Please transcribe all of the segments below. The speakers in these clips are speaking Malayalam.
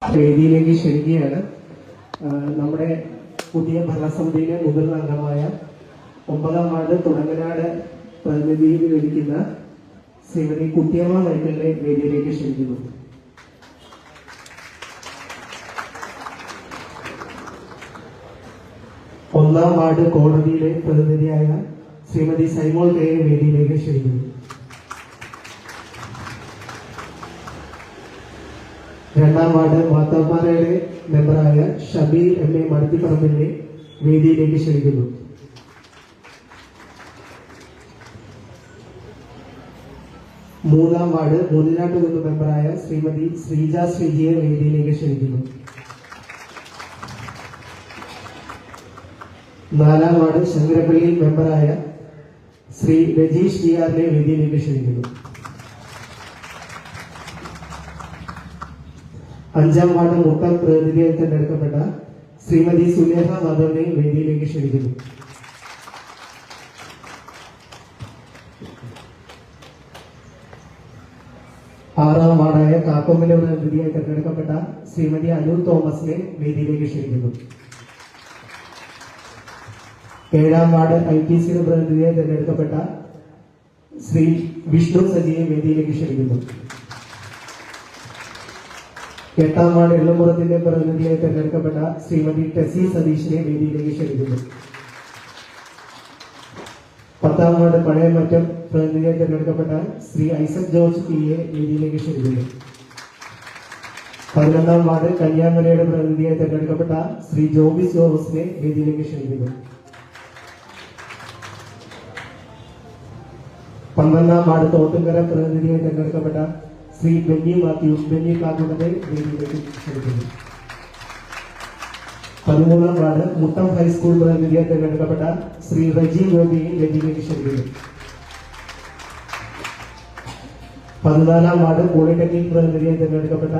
വേദിയിലേക്ക് ക്ഷണിക്കുകയാണ്. നമ്മുടെ പുതിയ ഭരണസമിതിയിലെ മുതിർന്ന അംഗമായ 9ാം വാർഡ് തുടങ്ങനാട് പ്രതിനിധീകരിക്കുന്ന ശ്രീമതി കുട്ടിയമ്മ മൈക്കലിനെ വേദിയിലേക്ക് ക്ഷണിക്കുന്നു. ഒന്നാം വാർഡ് കോടതിയിലെ പ്രതിനിധിയായ ശ്രീമതി സൈമോൾ കെയെ വേദിയിലേക്ക് ക്ഷണിക്കുന്നു. 2ാം വാർഡ് മാത്താപ്പാറയുടെ മെമ്പറായ ഷബീർ എം.എ. മടത്തിപ്പറമ്പിനെ വേദിയിലേക്ക് ക്ഷണിക്കുന്നു. 3ാം വാർഡ് മുന്നിലാട്ടുകുന്ന് മെമ്പറായ ശ്രീമതി ശ്രീജ ശ്രീജിയെ വേദിയിലേക്ക് ക്ഷണിക്കുന്നു. 4ാം വാർഡ് ശങ്കരപ്പള്ളി മെമ്പറായ ശ്രീ രജീഷ് ജിആറിനെ വേദിയിലേക്ക് ക്ഷണിക്കുന്നു. 5ാം വാർഡ് മുട്ടം പ്രതിനിധിയായി തെരഞ്ഞെടുക്കപ്പെട്ട ശ്രീമതി സുലേഖ മാധവനെ വേദിയിലേക്ക് ക്ഷണിക്കുന്നു. 6ാം വാർഡായ കാക്കൊമ്പിലെ പ്രതിനിധിയായി തെരഞ്ഞെടുക്കപ്പെട്ട ശ്രീമതി അനു തോമസിനെ വേദിയിലേക്ക് ക്ഷണിക്കുന്നു. 7ാം വാർഡ് ITCയുടെ പ്രതിനിധിയായി തെരഞ്ഞെടുക്കപ്പെട്ട ശ്രീ വിഷ്ണു സജിയെ വേദിയിലേക്ക് ക്ഷണിക്കുന്നു. 8ാം വാർഡ് എള്ളംപുറത്തിന്റെ പ്രതിനിധിയായി തെരഞ്ഞെടുക്കപ്പെട്ട ശ്രീമതി ടെസി സതീഷിനെ വേദിയിലേക്ക് ക്ഷണിക്കുന്നു. 10ാം വാർഡ് പഴയമറ്റം പ്രതിനിധിയായി തെരഞ്ഞെടുക്കപ്പെട്ട ശ്രീ ഐസക് ജോർജ് പിയെ വേദിയിലേക്ക് ക്ഷണിക്കുന്നു. 11ാം വാർഡ് കന്യാകുമരിയുടെ പ്രതിനിധിയായി തെരഞ്ഞെടുക്കപ്പെട്ട ശ്രീ ജോബിസ് ജോസിനെ വേദിയിലേക്ക് ക്ഷണിക്കുന്നു. 12ാം വാർഡ് തോട്ടുംകര പ്രതിനിധിയായി തെരഞ്ഞെടുക്കപ്പെട്ട ശ്രീ ബെന്നി മാത്യൂസ് ബെന്നി കാക്കുടനെ വേദിയിലേക്ക് ക്ഷണിക്കുന്നു. 13ാം വാർഡ് മുട്ടം ഹൈസ്കൂൾ പ്രതിനിധിയായി തെരഞ്ഞെടുക്കപ്പെട്ട ശ്രീ റജി ഗോപിയെ വേദിയിലേക്ക് ക്ഷണിക്കുന്നു. 14ാം വാർഡ് പോളിടെക്നിക് പ്രതിനിധിയായി തെരഞ്ഞെടുക്കപ്പെട്ട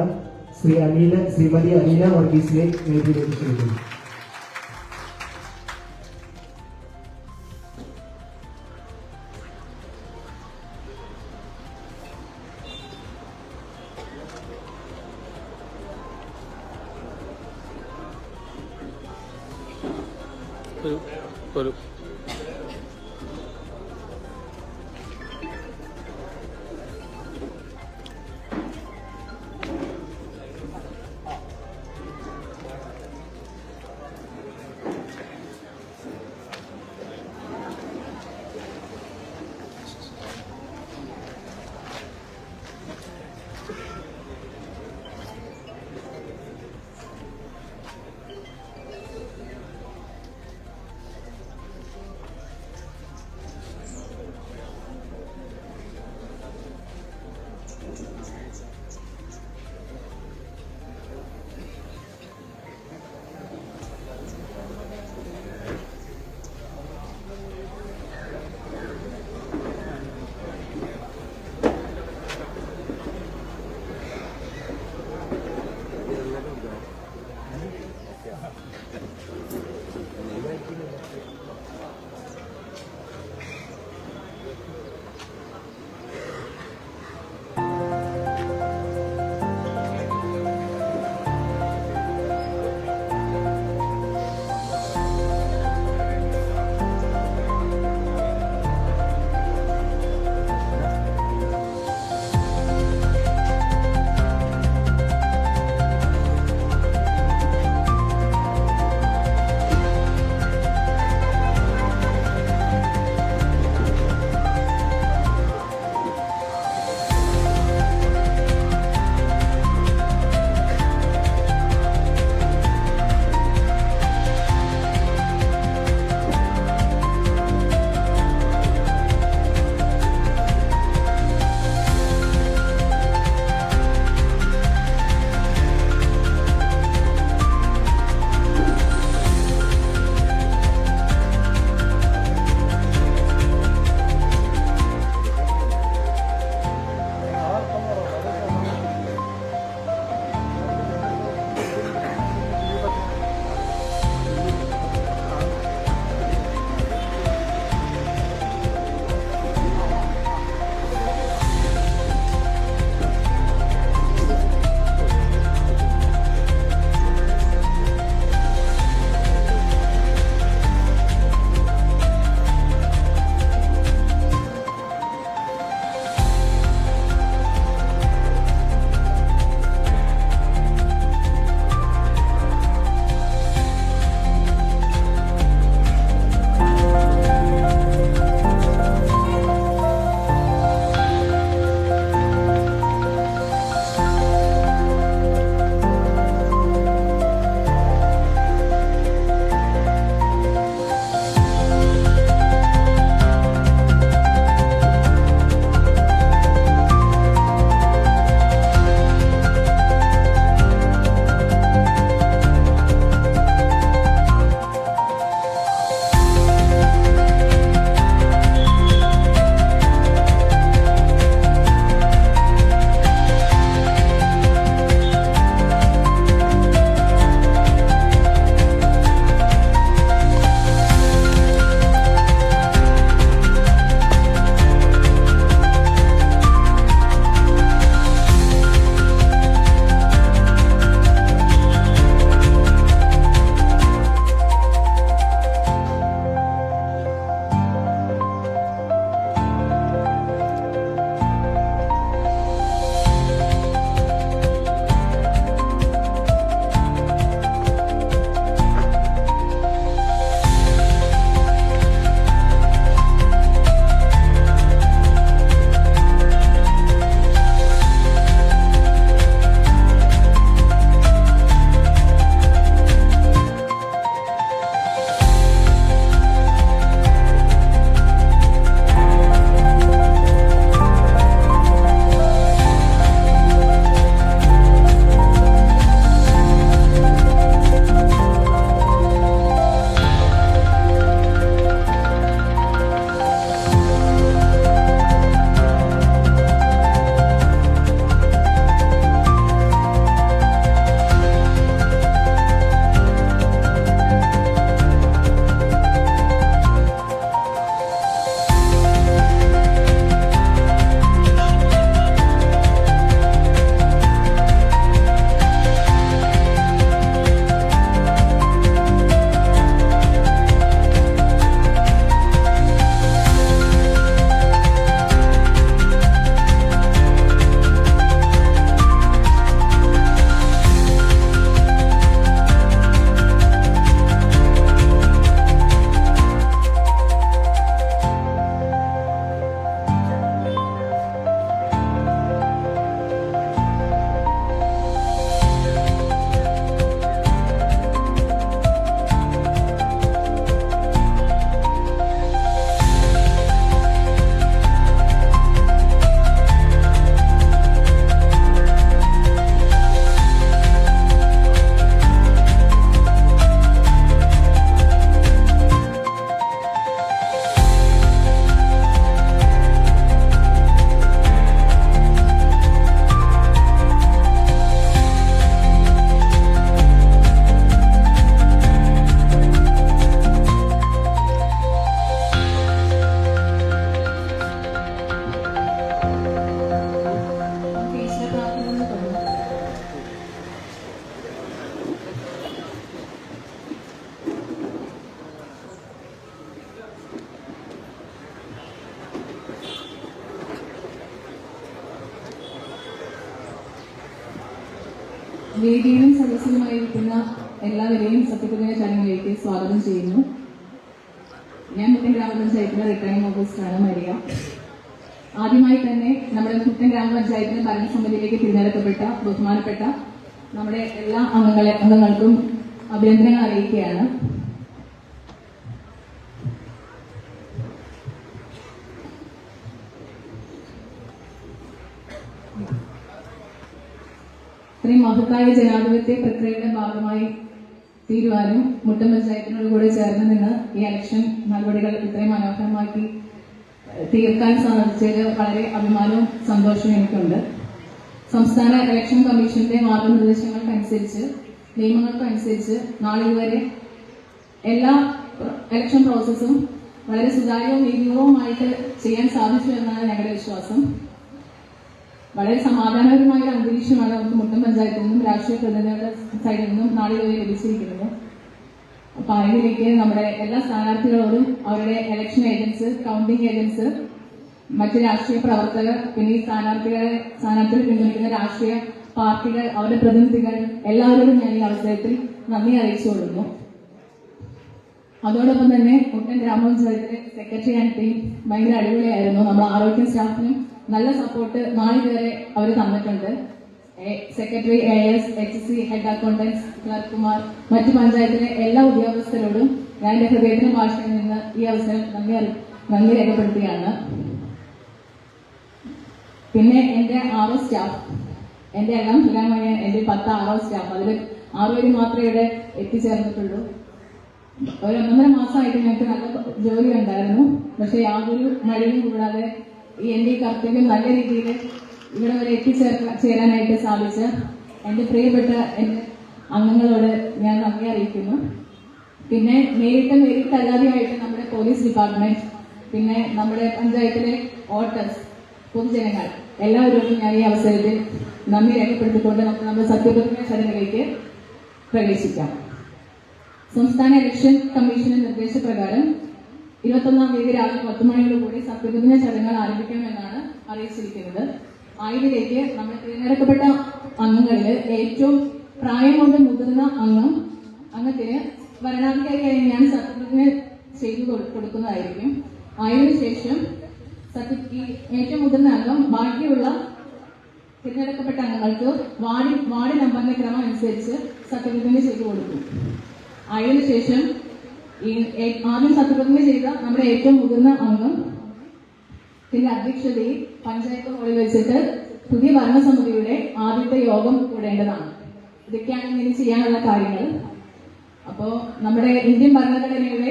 ശ്രീമതി അനീല വർഗീസിനെ വേദിയിലേക്ക് ക്ഷണിക്കുന്നു. ഒരു വേദിയിലും സദസ്സിലുമായിരിക്കുന്ന എല്ലാവരെയും സത്യപ്രതിജ്ഞ ചടങ്ങിലേക്ക് സ്വാഗതം ചെയ്യുന്നു. ഞാൻ മുട്ടൻ ഗ്രാമപഞ്ചായത്തിലെ റിട്ടേണിംഗ് ഓഫീസറാണ് മരിയ. ആദ്യമായി തന്നെ നമ്മുടെ മുട്ടൻ ഗ്രാമപഞ്ചായത്തിലെ ഭരണസമിതിയിലേക്ക് തിരഞ്ഞെടുക്കപ്പെട്ട ബഹുമാനപ്പെട്ട നമ്മുടെ എല്ലാ അംഗങ്ങൾക്കും അഭിനന്ദനങ്ങൾ അറിയിക്കുകയാണ്. ഇത്രയും മഹത്തായ ജനാധിപത്യ പ്രക്രിയയുടെ ഭാഗമായി തീരുവാനും മുട്ടൻ പഞ്ചായത്തിനോട് കൂടെ ചേർന്ന് നിന്ന് ഈ ഇലക്ഷൻ നടപടികൾ ഇത്രയും മനോഹരമാക്കി തീർക്കാൻ സാധിച്ചതിൽ വളരെ അഭിമാനവും സന്തോഷവും എനിക്കുണ്ട്. സംസ്ഥാന ഇലക്ഷൻ കമ്മീഷന്റെ മാർഗനിർദ്ദേശങ്ങൾക്കനുസരിച്ച് നിയമങ്ങൾക്കനുസരിച്ച് നാളിതുവരെ എല്ലാ ഇലക്ഷൻ പ്രോസസ്സും വളരെ സുതാര്യവും നീതിപൂർവമായിട്ട് ചെയ്യാൻ സാധിച്ചു എന്നാണ് ഞങ്ങളുടെ വിശ്വാസം. വളരെ സമാധാനപരമായ ഒരു അന്തരീക്ഷമാണ് നമുക്ക് മുട്ടൻ പഞ്ചായത്തിൽ നിന്നും രാഷ്ട്രീയ പ്രതിനിധികളുടെ സൈഡിൽ നിന്നും നാളിതുവരെ ലഭിച്ചിരിക്കുന്നത്. അപ്പൊ അതിലേക്ക് നമ്മുടെ എല്ലാ സ്ഥാനാർത്ഥികളോടും അവരുടെ ഇലക്ഷൻ ഏജൻസ്, കൗണ്ടിംഗ് ഏജൻസ്, മറ്റ് രാഷ്ട്രീയ പ്രവർത്തകർ, പിന്നെ ഈ സ്ഥാനാർത്ഥികൾ പിന്തുണയ്ക്കുന്ന രാഷ്ട്രീയ പാർട്ടികൾ, അവരുടെ പ്രതിനിധികൾ എല്ലാവരോടും ഞാൻ ഈ അവസരത്തിൽ നന്ദി അറിയിച്ചുകൊള്ളുന്നു. അതോടൊപ്പം തന്നെ മുട്ടൻ ഗ്രാമപഞ്ചായത്തിലെ സെക്രട്ടറി ആൻഡ് ടീം ഭയങ്കര അടിപൊളിയായിരുന്നു. നമ്മൾ ആരോഗ്യ സ്റ്റാഫിനും നല്ല സപ്പോർട്ട് നാളിതുവരെ അവർ തന്നിട്ടുണ്ട്. Secretary, AS, HC, head accountants, ക്ലർക്കുമാർ, മറ്റു പഞ്ചായത്തിലെ എല്ലാ ഉദ്യോഗസ്ഥരോടും ഞാൻ എന്റെ ഹൃദയത്തിന് ഭാഷയിൽ നിന്ന് ഈ അവസരം നന്ദി രേഖപ്പെടുത്തുകയാണ്. പിന്നെ എന്റെ RO സ്റ്റാഫ്, എന്റെ എല്ലാം തുലാമായ എന്റെ 10 RO സ്റ്റാഫ്, അതിൽ 6 പേര് മാത്രമേ ഇവിടെ എത്തിച്ചേർന്നിട്ടുള്ളൂ. ഒരു 1.5 മാസമായിട്ട് ഞങ്ങൾക്ക് നല്ല ജോലി ഉണ്ടായിരുന്നു. പക്ഷെ യാതൊരു മഴയും കൂടാതെ എന്റെ കർത്തവ്യം നല്ല രീതിയിൽ ഇവിടെ വരെ എത്തിച്ചേരാനായിട്ട് സാധിച്ച എന്റെ പ്രിയപ്പെട്ട എന്റെ അംഗങ്ങളോട് ഞാൻ നന്ദി അറിയിക്കുന്നു. പിന്നെ നേരിട്ടല്ലാതെയായിട്ട് നമ്മുടെ പോലീസ് ഡിപ്പാർട്ട്മെന്റ്, പിന്നെ നമ്മുടെ പഞ്ചായത്തിലെ വോട്ടേഴ്സ്, പൊതുജനങ്ങൾ എല്ലാവരോടും ഞാൻ ഈ അവസരത്തിൽ നന്ദി രേഖപ്പെടുത്തിക്കൊണ്ട് നമുക്ക് നമ്മുടെ സത്യപ്രതിജ്ഞ ചടങ്ങിലേക്ക് പ്രവേശിക്കാം. സംസ്ഥാന ഇലക്ഷൻ കമ്മീഷന്റെ നിർദ്ദേശപ്രകാരം 21-ാം തീയതി രാവിലെ 10 മണിയോടുകൂടി സത്യപ്രതിജ്ഞ ചടങ്ങുകൾ ആരംഭിക്കാമെന്നാണ് അറിയിച്ചിരിക്കുന്നത്. ആയതിലേക്ക് നമ്മുടെ തിരഞ്ഞെടുക്കപ്പെട്ട അംഗങ്ങളിൽ ഏറ്റവും പ്രായം കൊണ്ട് മുതിർന്ന അംഗത്തിന് ഭരണാധികാരിയായി ഞാൻ സത്യപ്രതിജ്ഞ ചെയ്തു കൊടുക്കുന്നതായിരിക്കും. അതിനുശേഷം ഏറ്റവും മുതിർന്ന അംഗം ബാക്കിയുള്ള തിരഞ്ഞെടുക്കപ്പെട്ട അംഗങ്ങൾക്ക് വാർഡ് നമ്പറിന്റെ ക്രമം അനുസരിച്ച് സത്യപ്രതിജ്ഞ ചെയ്തു കൊടുക്കും. അതിനുശേഷം ആദ്യം സത്യപ്രതിജ്ഞ ചെയ്ത നമ്മുടെ ഏറ്റവും മുതിർന്ന അംഗം അധ്യക്ഷതയിൽ പഞ്ചായത്ത് ഹാളിൽ വെച്ചിട്ട് പുതിയ ഭരണസമിതിയുടെ ആദ്യത്തെ യോഗം കൂടേണ്ടതാണ്. ഇതൊക്കെയാണ് ഇങ്ങനെ ചെയ്യാനുള്ള കാര്യങ്ങൾ. അപ്പോ നമ്മുടെ ഇന്ത്യൻ ഭരണഘടനയുടെ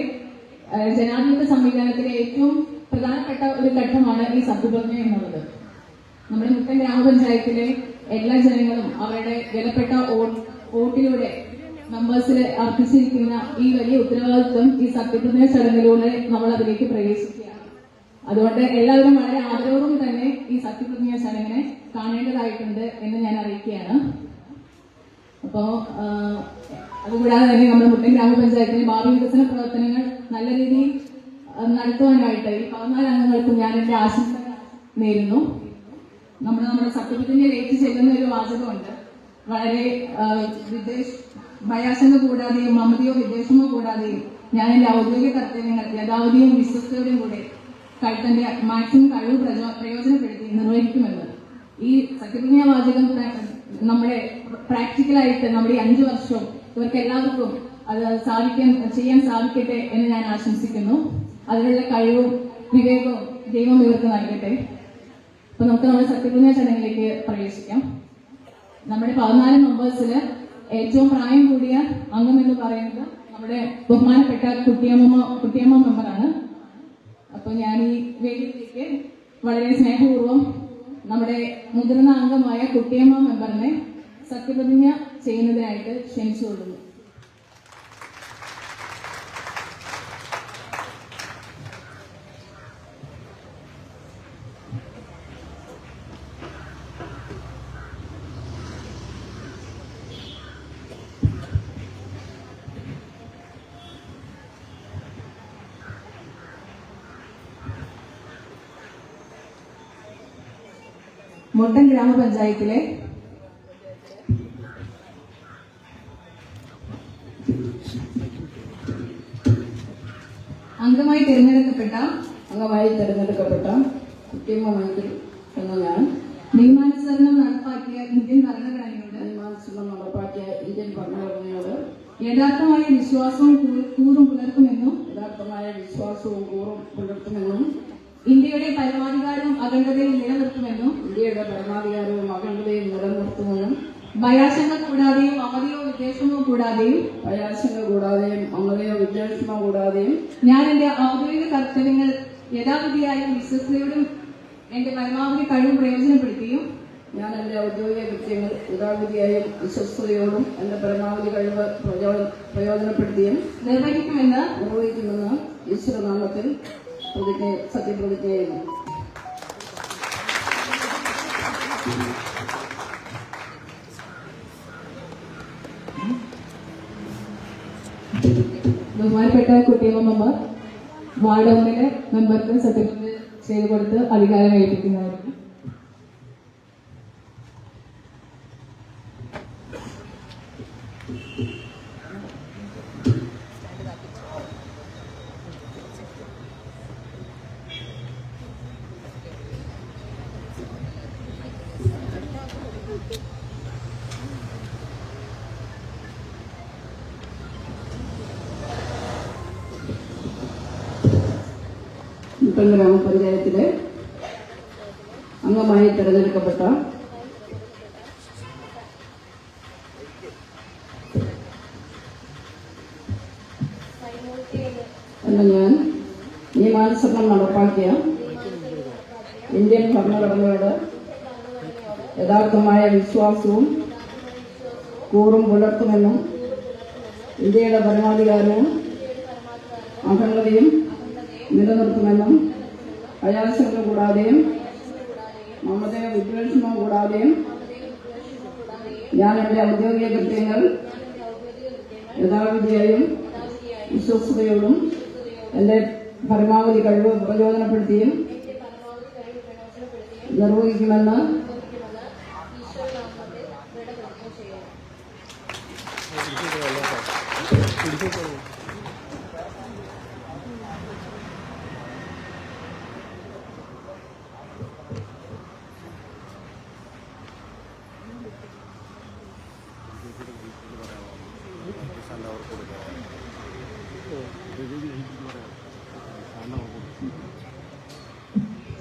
ജനാധിപത്യ സംവിധാനത്തിലെ ഏറ്റവും പ്രധാനപ്പെട്ട ഒരു ഘട്ടമാണ് ഈ സത്യപ്രതിജ്ഞ എന്നുള്ളത്. നമ്മുടെ മുട്ടൻ ഗ്രാമപഞ്ചായത്തിലെ എല്ലാ ജനങ്ങളും അവരുടെ വിലപ്പെട്ട വോട്ടിലൂടെ മെമ്പേഴ്സിൽ അർപ്പിച്ചിരിക്കുന്ന ഈ വലിയ ഉത്തരവാദിത്വം ഈ സത്യപ്രതിജ്ഞ ചടങ്ങിലൂടെ നമ്മൾ അതിലേക്ക് പ്രവേശിക്കുകയാണ്. അതുകൊണ്ട് എല്ലാവരും വളരെ ആദരവോടും തന്നെ ഈ സത്യപ്രതിജ്ഞ ചടങ്ങിനെ കാണേണ്ടതായിട്ടുണ്ട് എന്ന് ഞാൻ അറിയിക്കുകയാണ്. അപ്പോ അതുകൂടാതെ തന്നെ നമ്മുടെ മുട്ടൻ ഗ്രാമപഞ്ചായത്തിലെ ഭാവി വികസന പ്രവർത്തനങ്ങൾ നല്ല രീതിയിൽ നടത്തുവാനായിട്ട് ഈ 14 അംഗങ്ങൾക്കും ഞാൻ എന്റെ ആശംസകൾ നേരുന്നു. നമ്മുടെ സത്യപ്രതിജ്ഞയിലേക്ക് ചെല്ലുന്ന ഒരു വാചകമുണ്ട്. വളരെ ഭയാശങ്ക കൂടാതെയും മമതയോ വിദ്വേഷമോ കൂടാതെയും ഞാൻ എന്റെ ഔദ്യോഗിക കർത്തവ്യങ്ങൾ യഥാവധിയും വിശ്വസ്തയോടും കൂടെ തന്റെ മാക്സിമം കഴിവ് പ്രയോജനപ്പെടുത്തി നിർവഹിക്കുമെന്ന്. ഈ സത്യപ്രതിജ്ഞാ വാചകം നമ്മുടെ പ്രാക്ടിക്കലായിട്ട് നമ്മുടെ 5 വർഷവും ഇവർക്ക് എല്ലാവർക്കും അത് ചെയ്യാൻ സാധിക്കട്ടെ എന്ന് ഞാൻ ആശംസിക്കുന്നു. അതിനുള്ള കഴിവും വിവേകവും ദൈവം ഇവർക്ക് നൽകട്ടെ. അപ്പൊ നമുക്ക് നമ്മുടെ സത്യപ്രതിജ്ഞാ ചടങ്ങിലേക്ക് പ്രവേശിക്കാം. നമ്മുടെ 14 മെമ്പേഴ്സില് ഏറ്റവും പ്രായം കൂടിയ അംഗം എന്ന് പറയുന്നത് നമ്മുടെ ബഹുമാനപ്പെട്ട കുട്ടിയമ്മ മെമ്പറാണ്. അപ്പൊ ഞാൻ ഈ വേദിയിലേക്ക് വളരെ സ്നേഹപൂർവ്വം നമ്മുടെ മുതിർന്ന അംഗമായ കുട്ടിയമ്മ മെമ്പറിനെ സത്യപ്രതിജ്ഞ ചെയ്യുന്നതിനായിട്ട് ക്ഷണിച്ചുകൊള്ളുന്നു. മുട്ടൻ ഗ്രാമപഞ്ചായത്തിലെ അംഗമായി തിരഞ്ഞെടുക്കപ്പെട്ട കുട്ടിയമ്മ മൈക്കിൾ എന്ന ഞാൻ നിയമാനുസരണം നടപ്പാക്കിയ ഇന്ത്യൻ ഭരണഘടനയോട് യഥാർത്ഥമായ വിശ്വാസവും കൂറും പുലർത്തുമെന്നും ഇന്ത്യയുടെ പരമാധികാരവും അഖണ്ഡതയും നിലനിർത്തുമെന്നും ഭയാശങ്ക കൂടാതെയും അമതിയോ വിദ്വേഷമോ കൂടാതെയും ഞാൻ എന്റെ ഔദ്യോഗിക കർത്തവ്യങ്ങൾ യഥാവിധിയായും വിശ്വസ്തയോടും എന്റെ പരമാവധി കഴിവ് പ്രയോജനപ്പെടുത്തിയും നിർവഹിക്കുമെന്ന് ഈശ്വരനാമത്തിൽ സത്യപ്രതിജ്ഞ ചെയ്യുന്നു. ബഹുമാനപ്പെട്ട കുട്ടിയമ്മ മെമ്പർ വാർഡ് 1 മെമ്പർക്ക് സത്യപ്രതിജ്ഞ ചെയ്തു കൊടുത്ത് അധികാരം ഏൽപ്പിക്കുന്നതായിരിക്കും. മുട്ടം ഗ്രാമപഞ്ചായത്തിലെ അംഗമായി തെരഞ്ഞെടുക്കപ്പെട്ട ഞാൻ നിയമാനുസരണം നടപ്പാക്കിയ ഇന്ത്യൻ ഭരണഘടനയോട് യഥാർത്ഥമായ വിശ്വാസവും കൂറും പുലർത്തുമെന്നും ഇന്ത്യയുടെ പരമാധികാരവും അഖണ്ഡതയും നിലനിർത്തുമെന്നും ഭയാശങ്ക കൂടാതെയും മമതയോ വിദ്വേഷമോ കൂടാതെയും ഞാൻ എന്റെ ഔദ്യോഗിക കൃത്യങ്ങൾ യഥാവിധിയായും വിശ്വസ്തയോടും എന്റെ പരമാവധി കഴിവ് പ്രയോജനപ്പെടുത്തിയും നിർവഹിക്കുമെന്ന്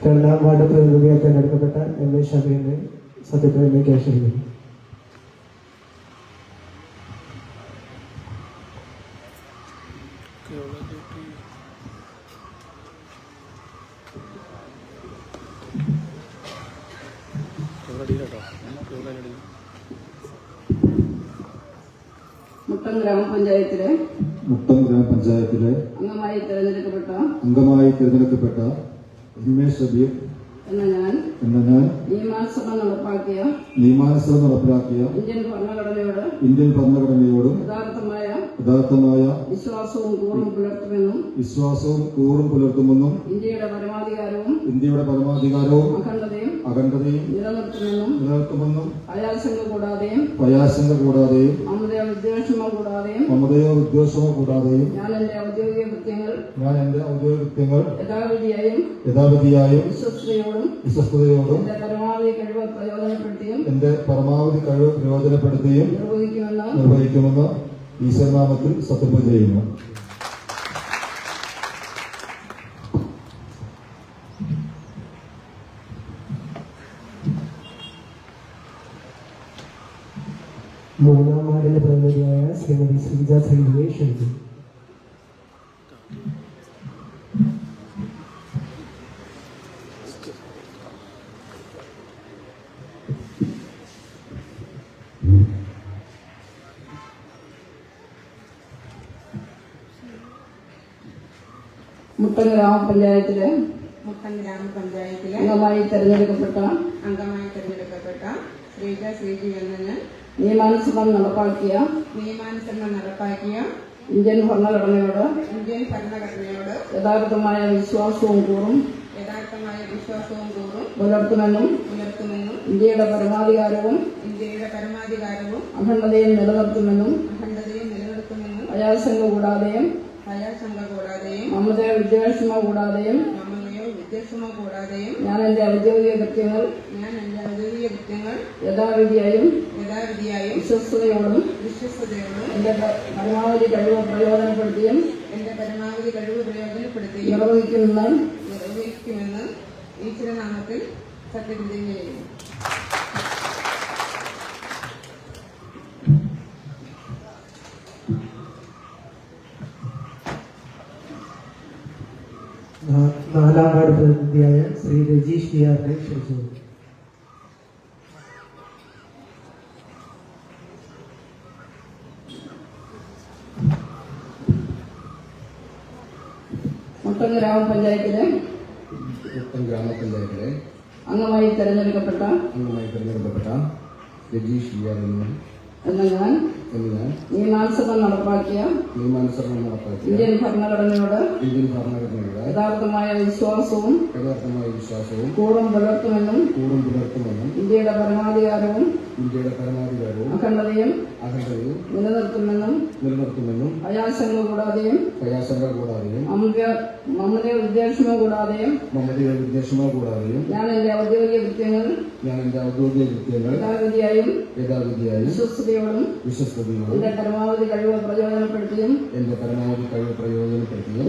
രണ്ടാം വാർഡ് പ്രതിനിധിയായി തെരഞ്ഞെടുക്കപ്പെട്ട MA ഷബീറിനെ സത്യപ്രതിജ്ഞയ്ക്ക് ക്ഷണിക്കുന്നു. മുട്ടം ഗ്രാമപഞ്ചായത്തിലെ അംഗമായി തിരഞ്ഞെടുക്കപ്പെട്ട MA ഷബീർ എന്ന ഞാൻ നിയമാനുസരണം നടപ്പാക്കിയ ഇന്ത്യൻ ഭരണഘടനയോട് യഥാർത്ഥമായ വിശ്വാസവും കൂറും പുലർത്തുമെന്നും ഇന്ത്യയുടെ പരമാധികാരവും അഖണ്ഡതയും നിലനിർത്തുമെന്നും ഭയാശങ്ക കൂടാതെയും മമതയോ വിദ്വേഷമോ കൂടാതെയും ഞാൻ എന്റെ ഔദ്യോഗിക കൃത്യങ്ങൾ യഥാവിധിയായും വിശ്വസ്തയോടും എന്റെ പരമാവധി കഴിവ് പ്രയോജനപ്പെടുത്തിയും നിർവഹിക്കുമെന്ന് ഈശ്വരനാമത്തിൽ സത്യപ്രതിജ്ഞ ചെയ്യുന്നു. മൂന്നാം വാർഡിലെ പ്രതിനിധിയായ ശ്രീമതി ശ്രീജ ശ്രീജിയെ ക്ഷണിക്കുന്നു. മുട്ടം ഗ്രാമപഞ്ചായത്തിലെ അംഗമായി തെരഞ്ഞെടുക്കപ്പെട്ട ശ്രീജ ശ്രീജി എന്ന ഞാൻ നിയമാനുസരണം നടപ്പാക്കിയ ഇന്ത്യൻ ഭരണഘടനയോട് യഥാർത്ഥമായ വിശ്വാസവും കൂറും പുലർത്തുമെന്നും ഇന്ത്യയുടെ പരമാധികാരവും അഖണ്ഡതയും നിലനിർത്തുമെന്നും ഭയാശങ്ക കൂടാതെയും ഭയാശങ്ക കൂടാതെയും മമതയോ വിദ്വേഷമോ കൂടാതെയും മമതയോ വിദ്വേഷമോ കൂടാതെയും ഞാൻ എന്റെ ഔദ്യോഗിക കൃത്യങ്ങൾ യഥാവിധിയായും വിശ്വസ്തയോടും എന്റെ പരമാവധി കഴിവ് പ്രയോജനപ്പെടുത്തിയും നിർവഹിക്കുമെന്ന് ഈശ്വരനാമത്തിൽ സത്യപ്രതിജ്ഞ ചെയ്യുന്നു. നാലാം വാർഡ് പ്രതിനിധിയായ ശ്രീ രജീഷ് ടിയാറിനെ ക്ഷണിച്ചു. മുട്ടം ഗ്രാമപഞ്ചായത്തിലെ അംഗമായി തെരഞ്ഞെടുക്കപ്പെട്ട രജീഷ് ടിയാർ എന്ന ഞാൻ നിയമാനുസരണം നടപ്പാക്കിയ ഇന്ത്യൻ ഭരണഘടനയോട് യഥാർത്ഥമായ വിശ്വാസവും കൂറും പുലർത്തുമെന്നും ഇന്ത്യയുടെ പരമാധികാരവും അഖണ്ഡതയും നിലനിർത്തുമെന്നും ഭയാശങ്ക കൂടാതെയും മമതയോ വിദ്വേഷമോ കൂടാതെയും ഞാൻ എന്റെ ഔദ്യോഗിക കൃത്യങ്ങൾ യഥാവിധിയായും വിശ്വസ്തയോടും എന്റെ പരമാവധി കഴിവ് പ്രയോജനപ്പെടുത്തിയും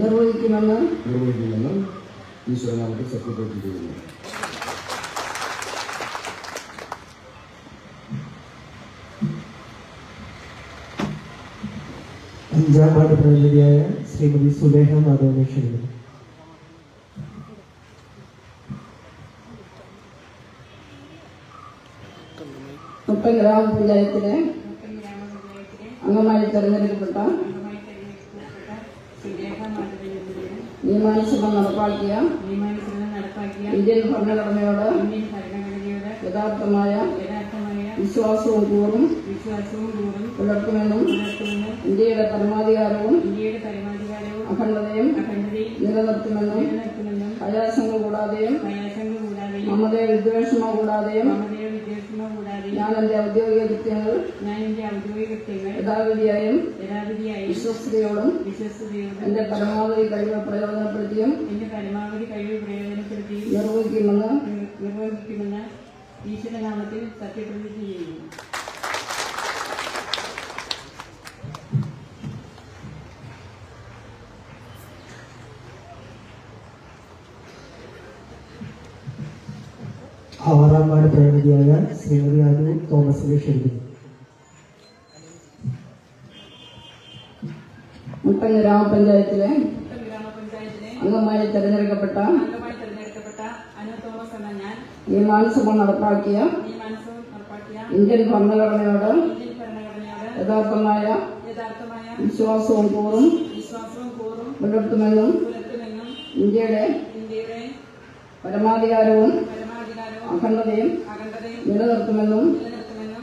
നിർവഹിക്കുമെന്ന് ഈശ്വരനാമത്തിൽ സത്യപ്രതിജ്ഞ ചെയ്യുന്നു. അഞ്ചാം വാർഡ് പ്രതിനിധിയായ ശ്രീമതി സുലേഖ മാധവനെ ക്ഷണിക്കുന്നു. മുട്ടം ഗ്രാമപഞ്ചായത്തിലെ അംഗമായി തെരഞ്ഞെടുക്കപ്പെട്ട നിയമാനുസരണം നടപ്പാക്കിയ ഇന്ത്യൻ ഭരണഘടനയോട് യഥാർത്ഥമായ വിശ്വാസവും കൂറും പുലർത്തുമെന്നും ഇന്ത്യയുടെ പരമാധികാരവും അഖണ്ഡതയും നിലനിർത്തുമെന്നും ഭയാശങ്ക കൂടാതെയും മമതയോ വിദ്വേഷമോ കൂടാതെയും ഞാൻ എന്റെ ഔദ്യോഗിക കൃത്യങ്ങൾ യഥാവിധിയായും വിശ്വസ്തയോടും എന്റെ പരമാവധി കഴിവ് പ്രയോജനപ്പെടുത്തിയും നിർവഹിക്കുമെന്ന് ഈശ്വരനാമത്തിൽ സത്യപ്രതിജ്ഞ ചെയ്യുന്നു. ആറാം വാർഡ് പ്രതിനിധിയായ ശ്രീമതി അനു തോമസിനെ ക്ഷണിക്കുന്നു. മുട്ടം ഗ്രാമപഞ്ചായത്തിലെ അംഗമായി തെരഞ്ഞെടുക്കപ്പെട്ട അനു തോമസ് എന്ന ഞാൻ നിയമാനുസരണം നടപ്പാക്കിയ ഇന്ത്യൻ ഭരണഘടനയോട് യഥാർത്ഥമായ വിശ്വാസവും കൂറും പുലർത്തുമെന്നും ഇന്ത്യയുടെ പരമാധികാരവും അഖണ്ഡതയും നിലനിർത്തുമെന്നും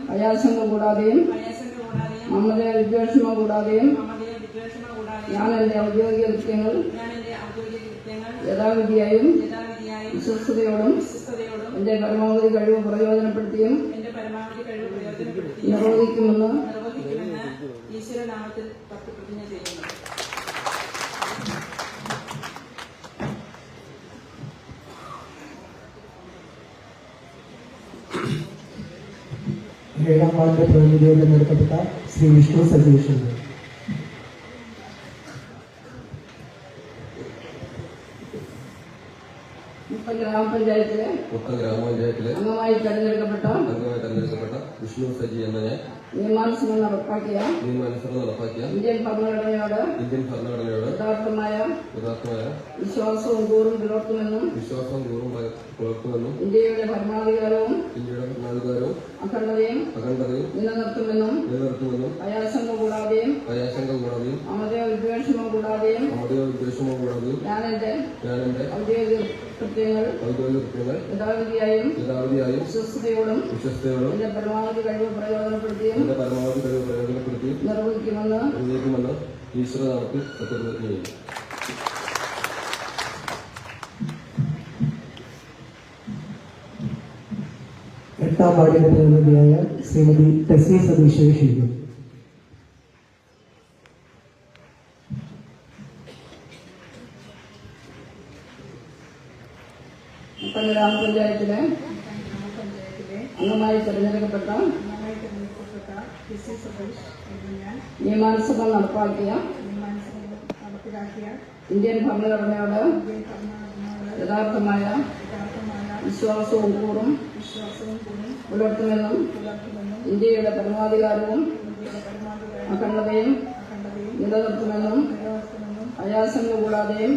ഭയാശങ്ക കൂടാതെയും മമതയോ വിദ്വേഷമോ കൂടാതെയും ഞാൻ എന്റെ ഔദ്യോഗിക കൃത്യങ്ങൾ യഥാവിധിയായും വിശ്വസ്തയോടും എന്റെ പരമാവധി കഴിവ് പ്രയോജനപ്പെടുത്തിയും നിർവഹിക്കുമെന്ന് ഈശ്വരനാമത്തിൽ സത്യപ്രതിജ്ഞ ചെയ്യുന്നു. ഏഴാം വാർഡ് പ്രതിനിധിയായി തെരഞ്ഞെടുക്കപ്പെട്ട ശ്രീ വിഷ്ണു സതീഷ്. മുട്ടം ഗ്രാമപഞ്ചായത്തിലെ അംഗമായി തെരഞ്ഞെടുക്കപ്പെട്ട വിഷ്ണു സജി എന്ന ഞാൻ നിയമാനുസരണം നടപ്പാക്കിയ ഇന്ത്യൻ ഭരണഘടനയോട് യഥാർത്ഥമായ വിശ്വാസവും കൂറും പുലർത്തുമെന്നും ഇന്ത്യയുടെ ഭരണാധികാരവും അഖണ്ഡതയും നിലനിർത്തുമെന്നും ഭയാശങ്ക കൂടാതെയും മമതയോ വിദ്വേഷമോ കൂടാതെയും ഞാൻ എന്റെ ഔദ്യോഗിക കൃത്യങ്ങൾ യഥാവിധിയായും വിശ്വസ്തയോടും എന്റെ പരമാവധി കഴിവ് പ്രയോജനപ്പെടുത്തിയും നിർവഹിക്കുമെന്ന് ഈശ്വരനാമത്തിൽ സത്യപ്രതിജ്ഞ ചെയ്യുന്നു. എട്ടാം വാർഡിന്റെ പ്രതിനിധിയായ ശ്രീമതി ടെസി സതീഷിനെ ക്ഷണിക്കുന്നു. മുട്ടം ഗ്രാമപഞ്ചായത്തിലെ അംഗമായി തെരഞ്ഞെടുക്കപ്പെട്ട നിയമാനുസൃതം നടപ്പാക്കിയ ഇന്ത്യൻ ഭരണഘടനയോട് യഥാർത്ഥമായ വിശ്വാസവും കൂറും പുലർത്തുമെന്നും ഇന്ത്യയുടെ പരമാധികാരവും അഖണ്ഡതയും നിലനിർത്തുമെന്നും അയാശങ്ക കൂടാതെയും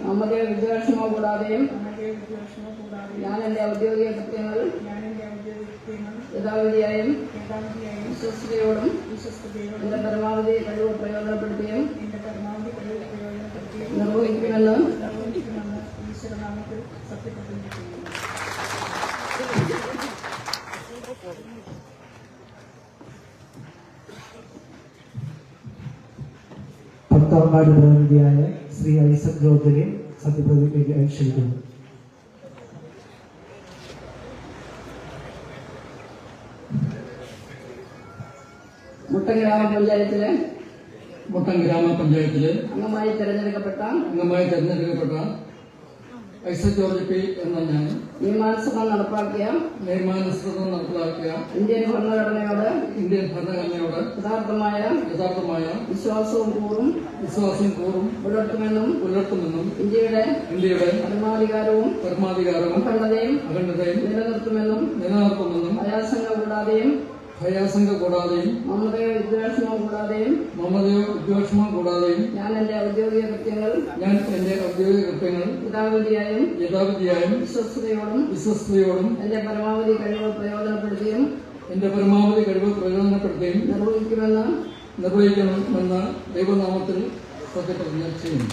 മമതയോ വിദ്വേഷമോ കൂടാതെയും ഞാൻ എന്റെ ഔദ്യോഗിക കൃത്യങ്ങൾ യഥാവിധിയായും വിശ്വസ്തയോടും എന്റെ പരമാവധി കഴിവ് പ്രയോജനപ്പെടുത്തിയും നിർവഹിക്കുമെന്ന് ഈശ്വരനാമത്തിൽ സത്യപ്രതിജ്ഞ ചെയ്യുന്നു. പത്താം വാർഡ് പ്രതിനിധിയായ ശ്രീ ഐസക് ജോർജിനെ സത്യപ്രതിജ്ഞയ്ക്ക് ക്ഷണിക്കുന്നു. മുട്ടം ഗ്രാമപഞ്ചായത്തിലെ അംഗമായി തെരഞ്ഞെടുക്കപ്പെട്ട ഐസക് ജോർജ് പി എന്ന ഞാൻ നിയമാനുസൃതം നടപ്പാക്കിയ ഇന്ത്യൻ ഭരണഘടനയോട് യഥാർത്ഥമായ വിശ്വാസവും കൂറും പുലർത്തുമെന്നും ഇന്ത്യയുടെ പരമാധികാരവും അഖണ്ഡതയും നിലനിർത്തുമെന്നും ഭയാശങ്ക കൂടാതെയും മമതയോ വിദ്വേഷമോ കൂടാതെയും ഞാൻ എന്റെ ഔദ്യോഗിക കൃത്യങ്ങൾ യഥാവിധിയായും വിശ്വസ്തയോടും എന്റെ പരമാവധി കഴിവ് പ്രയോജനപ്പെടുത്തിയും നിർവഹിക്കണമെന്ന് ദൈവനാമത്തിൽ സത്യപ്രതിജ്ഞ ചെയ്യുന്നു.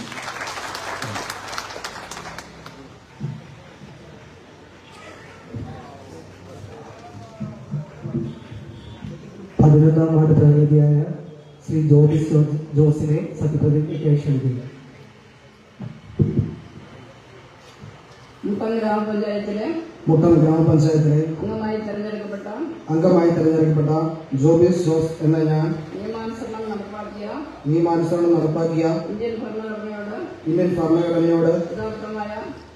പതിനൊന്നാം വാർഡ് പ്രതിനിധിയായ ശ്രീ ജോസിനെ സത്യപ്രതിജ്ഞയ്ക്ക് ക്ഷണിക്കുന്നു. മുട്ടം ഗ്രാമപഞ്ചായത്തിലെ അംഗമായി തെരഞ്ഞെടുക്കപ്പെട്ട ജോബിസ് ജോസ് എന്ന ഞാൻ നിയമാനുസരണം നടപ്പാക്കിയ ഇന്ത്യൻ ഭരണഘടനയോട്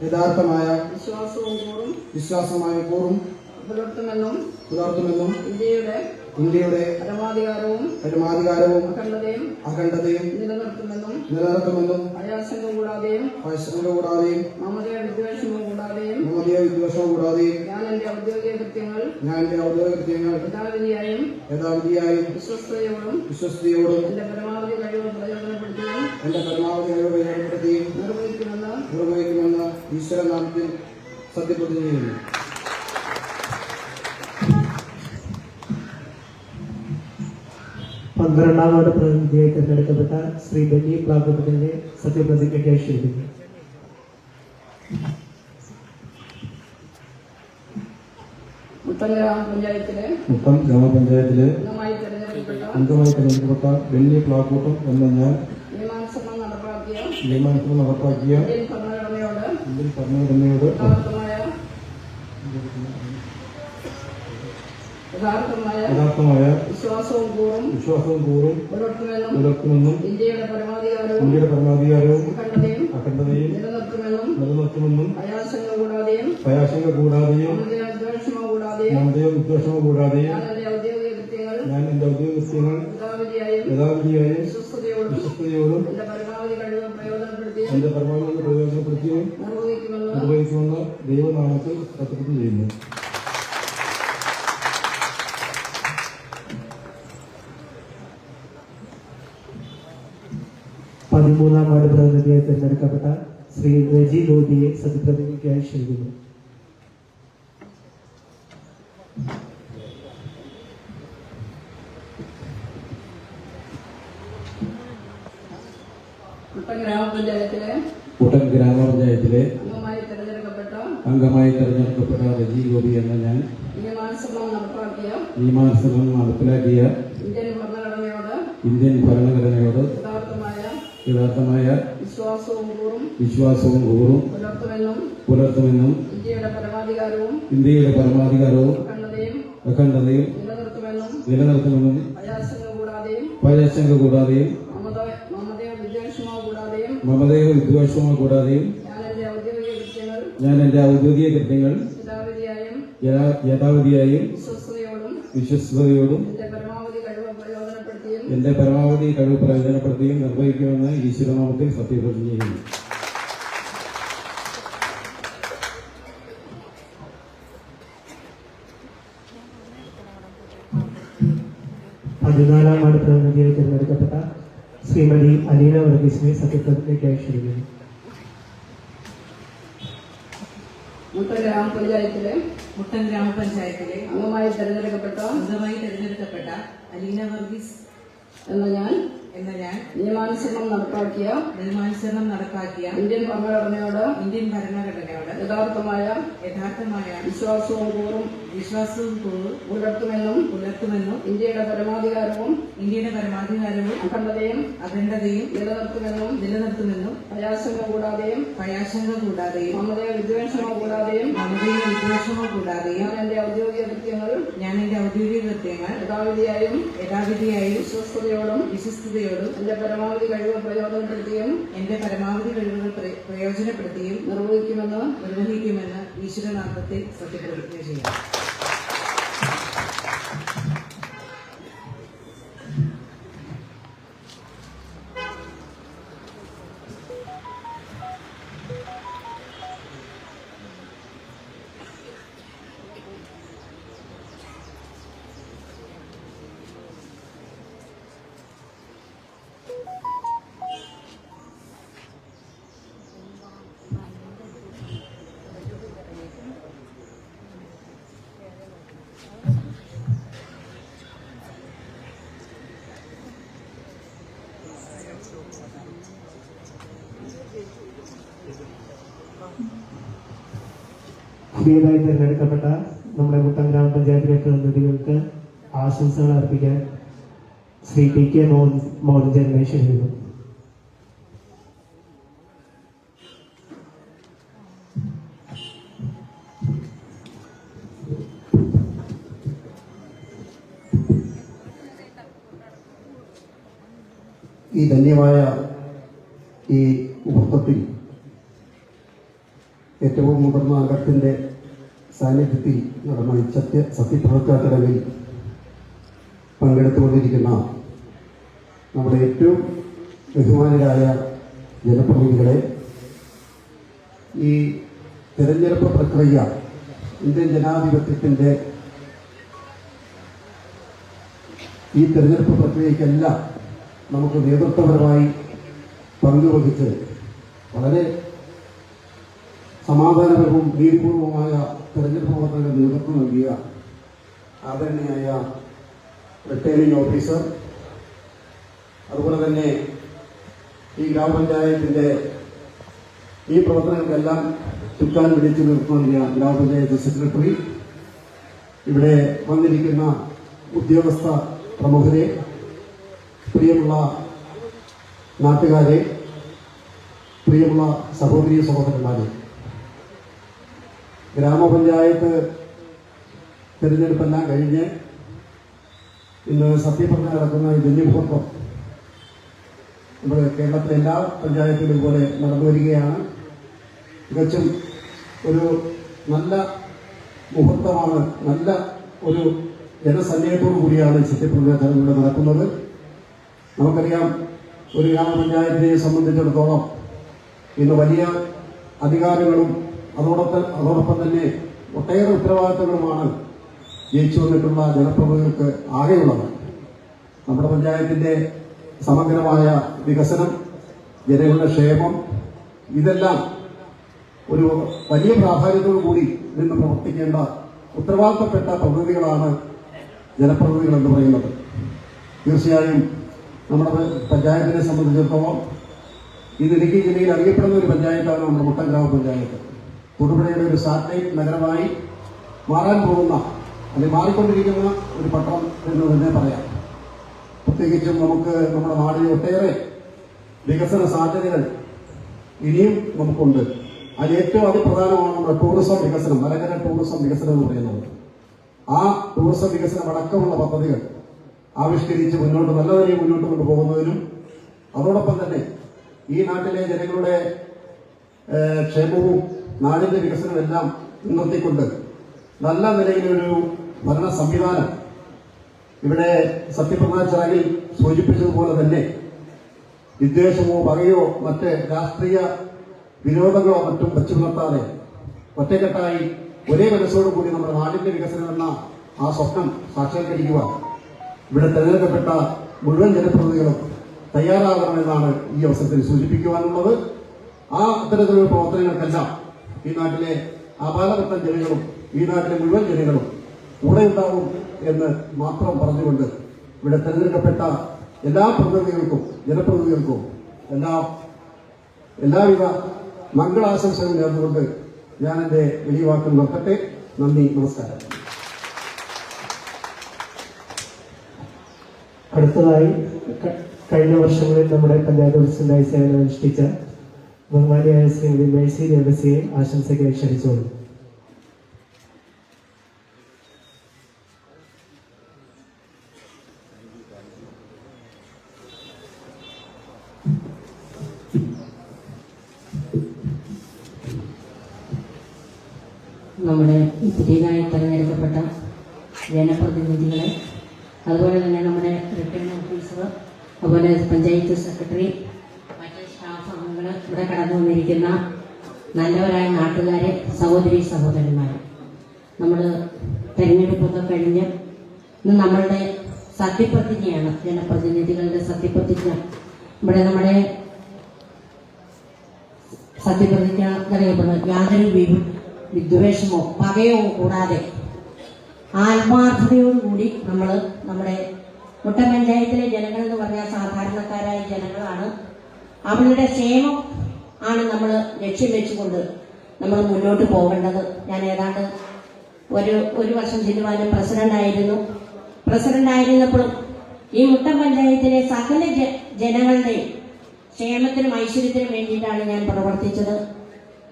യഥാർത്ഥമായ വിശ്വാസമായ കൂറും പുലർത്തുമെന്നും ഇന്ത്യയുടെ പരമാധികാരവും അഖണ്ഡതയും നിലനിർത്തുമെന്നും അയാശങ്ക കൂടാതെയും മമതയോ വിദ്വേഷമോ കൂടാതെയും ഞാൻ എന്റെ ഔദ്യോഗിക കൃത്യങ്ങൾ യഥാവിധിയായും വിശ്വസ്തയോടും എന്റെ പരമാവധി കഴിവ് പ്രയോജനപ്പെടുത്തിയും നിർവഹിക്കുമെന്ന് ഈശ്വരനാമത്തിൽ സത്യപ്രതിജ്ഞ ചെയ്യുന്നു. പന്ത്രണ്ടാം വാർഡ് പ്രതിനിധിയായി തെരഞ്ഞെടുക്കപ്പെട്ട ശ്രീ ബെന്നി പ്ലാക്കുട്ടനെ സത്യപ്രതിജ്ഞയ്ക്ക് ക്ഷണിക്കുന്നു. മുട്ടം ഗ്രാമപഞ്ചായത്തിലെ അംഗമായി തെരഞ്ഞെടുക്കപ്പെട്ട ബെന്നി പ്ലാക്കൂട്ടം എന്ന ഞാൻ നിയമാനുസരണം നടപ്പാക്കിയ ഇന്ത്യൻ ഭരണഘടനയോട് യഥാർത്ഥമായ വിശ്വാസവും കൂറും പുലർത്തുമെന്നും ഇന്ത്യയുടെ പരമാധികാരവും അഖണ്ഡതയും നിലനിർത്തുമെന്നും ഭയാശങ്ക കൂടാതെയും മമതയോ വിദ്വേഷമോ കൂടാതെയും ഞാൻ എന്റെ ഔദ്യോഗിക കൃത്യങ്ങൾ യഥാവിധിയായും വിശ്വസ്തയോടും എന്റെ പരമാവധി പ്രയോജനപ്പെടുത്തിയും നിർവഹിക്കുമെന്ന് ദൈവനാമത്തിൽ സത്യപ്രതിജ്ഞ ചെയ്യുന്നു. പതിമൂന്നാം വാർഡ് പ്രതിനിധിയായി തെരഞ്ഞെടുക്കപ്പെട്ട ശ്രീ റെജി ഗോപിയെ സത്യപ്രതിജ്ഞയ്ക്കായി ക്ഷണിക്കുന്നു. കൂട്ടം ഗ്രാമപഞ്ചായത്തിലെ അംഗമായി തെരഞ്ഞെടുക്കപ്പെട്ട റെജി ഗോപി എന്ന ഞാൻ നിയമാനുസരണം നടപ്പിലാക്കിയ ഇന്ത്യൻ ഭരണഘടനയോട് യഥാർത്ഥമായ വിശ്വാസവും കൂറും പുലർത്തുമെന്നും ഇന്ത്യയുടെ പരമാധികാരവും അഖണ്ഡതയും നിലനിർത്തുമെന്നും ഭയാശങ്ക കൂടാതെയും മമതയോ വിദ്വേഷമോ കൂടാതെയും ഞാൻ എൻ്റെ ഔദ്യോഗിക കൃത്യങ്ങൾ യഥാവിധിയായും വിശ്വസ്തയോടും എന്റെ പരമാവധി കഴിവ് പ്രയോജനപ്പെടുത്തിയും നിർവഹിക്കുമെന്ന് ഈശ്വരനാമത്തിൽ സത്യപ്രതിജ്ഞ ചെയ്യുന്നു. പതിനാലാം വാർഡ് പ്രതിനിധിയായി തിരഞ്ഞെടുക്കപ്പെട്ട ശ്രീമതി അലീന വർഗീസിനെ സത്യപ്രതിജ്ഞയ്ക്കായി ക്ഷണിക്കുന്നു. മുട്ടൻ ഗ്രാമപഞ്ചായത്തിലെ അംഗമായി തെരഞ്ഞെടുക്കപ്പെട്ട അലീന വർഗീസ് എന്ന ഞാൻ നിയമാനുസരണം നടപ്പാക്കിയ ഇന്ത്യൻ ഭരണഘടനയോട് യഥാർത്ഥമായ വിശ്വാസവും കൂറും പുലർത്തുമെന്നും ഇന്ത്യയുടെ പരമാധികാരവും അഖണ്ഡതയും നിലനിർത്തുമെന്നും ഭയാശങ്ക കൂടാതെയും മമതയോ വിദ്വേഷമോ കൂടാതെയും ഞാൻ എന്റെ ഔദ്യോഗിക കൃത്യങ്ങൾ യഥാവിധിയായും വിശ്വസ്തയോടും എന്റെ പരമാവധി കഴിവ് പ്രയോജനപ്പെടുത്തിയും നിർവഹിക്കുമെന്ന് ഈശ്വരനാമത്തിൽ സത്യപ്രതിജ്ഞ ചെയ്യാം. പുതിയതായി തിരഞ്ഞെടുക്കപ്പെട്ട നമ്മുടെ മുട്ടം ഗ്രാമപഞ്ചായത്തിലെ പ്രതിനിധികൾക്ക് ആശംസകൾ അർപ്പിക്കാൻ ശ്രീ ടി.കെ. മോഹൻചന്ദ്രനെ ക്ഷണിക്കുന്നു. ഈ ധന്യമായ ഈ മുഹൂർത്തത്തിൽ ഏറ്റവും മുതിർന്ന അംഗത്തിൻ്റെ സാന്നിധ്യത്തിൽ നടന്ന ഈ സത്യപ്രതിജ്ഞാ ചടങ്ങിൽ പങ്കെടുത്തുകൊണ്ടിരിക്കുന്ന നമ്മുടെ ഏറ്റവും ബഹുമാനരായ ജനപ്രതിനിധികളെ, ഈ തെരഞ്ഞെടുപ്പ് പ്രക്രിയ ഇന്ത്യൻ ജനാധിപത്യത്തിൻ്റെ ഈ തെരഞ്ഞെടുപ്പ് പ്രക്രിയയ്ക്കെല്ലാം നമുക്ക് നേതൃത്വപരമായി പങ്കുവഹിച്ച് വളരെ സമാധാനപരവും നീതിപൂർവമായ തെരഞ്ഞെടുപ്പ് പ്രവർത്തനങ്ങൾ നേതൃത്വം നൽകിയ ആദരണീയായ റിട്ടേണിംഗ് ഓഫീസർ, അതുപോലെ തന്നെ ഈ ഗ്രാമപഞ്ചായത്തിൻ്റെ ഈ പ്രവർത്തനങ്ങൾക്കെല്ലാം ചുക്കാൻ പിടിച്ച് നേതൃത്വം നൽകിയ ഗ്രാമപഞ്ചായത്ത് സെക്രട്ടറി, ഇവിടെ വന്നിരിക്കുന്ന ഉദ്യോഗസ്ഥ പ്രമുഖരെ, പ്രിയമുള്ള നാട്ടുകാരെ, പ്രിയമുള്ള സഹോദരീ സഹോദരന്മാരെ, ഗ്രാമപഞ്ചായത്ത് തിരഞ്ഞെടുപ്പെല്ലാം കഴിഞ്ഞ് ഇന്ന് സത്യപ്രതിജ്ഞ നടക്കുന്ന ഈ ധന്യമുഹൂർത്തം നമ്മുടെ കേരളത്തിലെ എല്ലാ പഞ്ചായത്തുകളും പോലെ നടന്നു വരികയാണ്. തികച്ചും ഒരു നല്ല മുഹൂർത്തമാണ്, നല്ല ഒരു ജനസന്നിധത്തോടു കൂടിയാണ് സത്യപ്രതിജ്ഞ ചടങ്ങുകൾ നടക്കുന്നത്. നമുക്കറിയാം, ഒരു ഗ്രാമപഞ്ചായത്തിനെ സംബന്ധിച്ചിടത്തോളം ഇന്ന് വലിയ അധികാരങ്ങളും അതോടൊപ്പം തന്നെ ഒട്ടേറെ ഉത്തരവാദിത്തങ്ങളുമാണ് ജയിച്ചു വന്നിട്ടുള്ള ജനപ്രതിനിധികൾക്ക് ആകെയുള്ളത്. നമ്മുടെ പഞ്ചായത്തിൻ്റെ സമഗ്രമായ വികസനം, ജനങ്ങളുടെ ക്ഷേമം, ഇതെല്ലാം ഒരു വലിയ പ്രാധാന്യത്തോടു കൂടി നിന്ന് പ്രവർത്തിക്കേണ്ട ഉത്തരവാദിത്തപ്പെട്ട പ്രതിനിധികളാണ് ജനപ്രതിനിധികൾ എന്ന് പറയുന്നത്. തീർച്ചയായും നമ്മുടെ പഞ്ചായത്തിനെ സംബന്ധിച്ചിടത്തോളം ഇന്ന് ഇടുക്കി ജില്ലയിൽ അറിയപ്പെടുന്ന ഒരു പഞ്ചായത്താണ് നമ്മുടെ മുട്ടം ഗ്രാമപഞ്ചായത്ത്. തൊടുപുഴയുടെ ഒരു സാറ്റലൈറ്റ് നഗരമായി മാറാൻ പോകുന്ന, അല്ലെങ്കിൽ മാറിക്കൊണ്ടിരിക്കുന്ന ഒരു പട്ടണം എന്ന് തന്നെ പറയാം. പ്രത്യേകിച്ചും നമുക്ക് നമ്മുടെ നാടിന് ഒട്ടേറെ വികസന സാധ്യതകൾ ഇനിയും നമുക്കുണ്ട്. അതിൽ ഏറ്റവും അതിപ്രധാനമാണ് നമ്മുടെ ടൂറിസം വികസനം, മലങ്കര ടൂറിസം വികസനം എന്ന് പറയുന്നത്. ആ ടൂറിസം വികസനം അടക്കമുള്ള പദ്ധതികൾ ആവിഷ്കരിച്ച് നല്ല നിലയിൽ മുന്നോട്ട് കൊണ്ടുപോകുന്നതിനും അതോടൊപ്പം തന്നെ ഈ നാട്ടിലെ ജനങ്ങളുടെ ക്ഷേമവും നാടിന്റെ വികസനമെല്ലാം മുൻനിർത്തിക്കൊണ്ട് നല്ല നിലയിലൊരു ഭരണ സംവിധാനം ഇവിടെ സത്യപ്രതിജ്ഞാ ചടങ്ങിൽ സൂചിപ്പിച്ചതുപോലെ തന്നെ വിദ്വേഷമോ പകയോ മറ്റ് രാഷ്ട്രീയ വിരോധങ്ങളോ മറ്റും വച്ചു പുലർത്താതെ ഒറ്റക്കെട്ടായി ഒരേ മനസ്സോടുകൂടി നമ്മുടെ നാടിന്റെ വികസനം എന്ന ആ സ്വപ്നം സാക്ഷാത്കരിക്കുവാൻ ഇവിടെ തെരഞ്ഞെടുക്കപ്പെട്ട മുഴുവൻ ജനപ്രതിനിധികളും തയ്യാറാകണമെന്നാണ് ഈ അവസരത്തിൽ സൂചിപ്പിക്കുവാനുള്ളത്. ആ അത്തരത്തിലുള്ള പ്രവർത്തനങ്ങൾക്കെല്ലാം ഈ നാട്ടിലെ ആപാലപത്തൻ ജനങ്ങളും ഈ നാട്ടിലെ മുഴുവൻ ജനങ്ങളും കൂടെ ഉണ്ടാവും എന്ന് മാത്രം പറഞ്ഞുകൊണ്ട് ഇവിടെ തെരഞ്ഞെടുക്കപ്പെട്ട എല്ലാ പ്രതിനിധികൾക്കും ജനപ്രതിനിധികൾക്കും എല്ലാവിധ മംഗളാശംസകൾ നേർന്നുകൊണ്ട് ഞാൻ എന്റെ വലിയ വാക്കുകൾ നിർത്തട്ടെ. നന്ദി, നമസ്കാരം. അടുത്തതായി കഴിഞ്ഞ വർഷങ്ങളിൽ നമ്മുടെ പഞ്ചായത്ത് പ്രസിഡന്റായി സേവനമനുഷ്ഠിച്ച ബഹുമാനിയായ ശ്രീമതി മേഴ്സി ദേവസിയെ ആശംസയ്ക്ക് ക്ഷണിച്ചോളൂ. നമ്മുടെ പുതിയതായി തെരഞ്ഞെടുക്കപ്പെട്ട ജനപ്രതിനിധികളെ, അതുപോലെ തന്നെ നമ്മുടെ റിട്ടേണിംഗ് ഓഫീസർ, അതുപോലെ പഞ്ചായത്ത് സെക്രട്ടറി, മറ്റ് സ്റ്റാഫ് അംഗങ്ങൾ, ഇവിടെ കടന്നു വന്നിരിക്കുന്ന നല്ലവരായ നാട്ടുകാരെ, സഹോദരി സഹോദരന്മാരെ, നമ്മൾ തെരഞ്ഞെടുപ്പൊക്കെ കഴിഞ്ഞ് ഇന്ന് നമ്മളുടെ സത്യപ്രതിജ്ഞയാണ്, ജനപ്രതിനിധികളുടെ സത്യപ്രതിജ്ഞ. ഇവിടെ നമ്മുടെ സത്യപ്രതിജ്ഞ അറിയപ്പെടുന്നത് യാതൊരു വിദ്വേഷമോ പകയോ കൂടാതെ ആത്മാർത്ഥതയോടുകൂടി നമ്മൾ നമ്മുടെ മുട്ടം പഞ്ചായത്തിലെ ജനങ്ങൾ എന്ന് പറഞ്ഞാൽ സാധാരണക്കാരായ ജനങ്ങളാണ്. അവരുടെ ക്ഷേമം ആണ് നമ്മൾ ലക്ഷ്യം വെച്ചുകൊണ്ട് നമ്മൾ മുന്നോട്ട് പോകേണ്ടത്. ഞാൻ ഏതാണ്ട് ഒരു വർഷം ജില്ലുവാനും പ്രസിഡന്റ് ആയിരുന്നപ്പോഴും ഈ മുട്ടം പഞ്ചായത്തിലെ സകല ജനങ്ങളുടെയും ക്ഷേമത്തിനും ഐശ്വര്യത്തിനും വേണ്ടിയിട്ടാണ് ഞാൻ പ്രവർത്തിച്ചത്.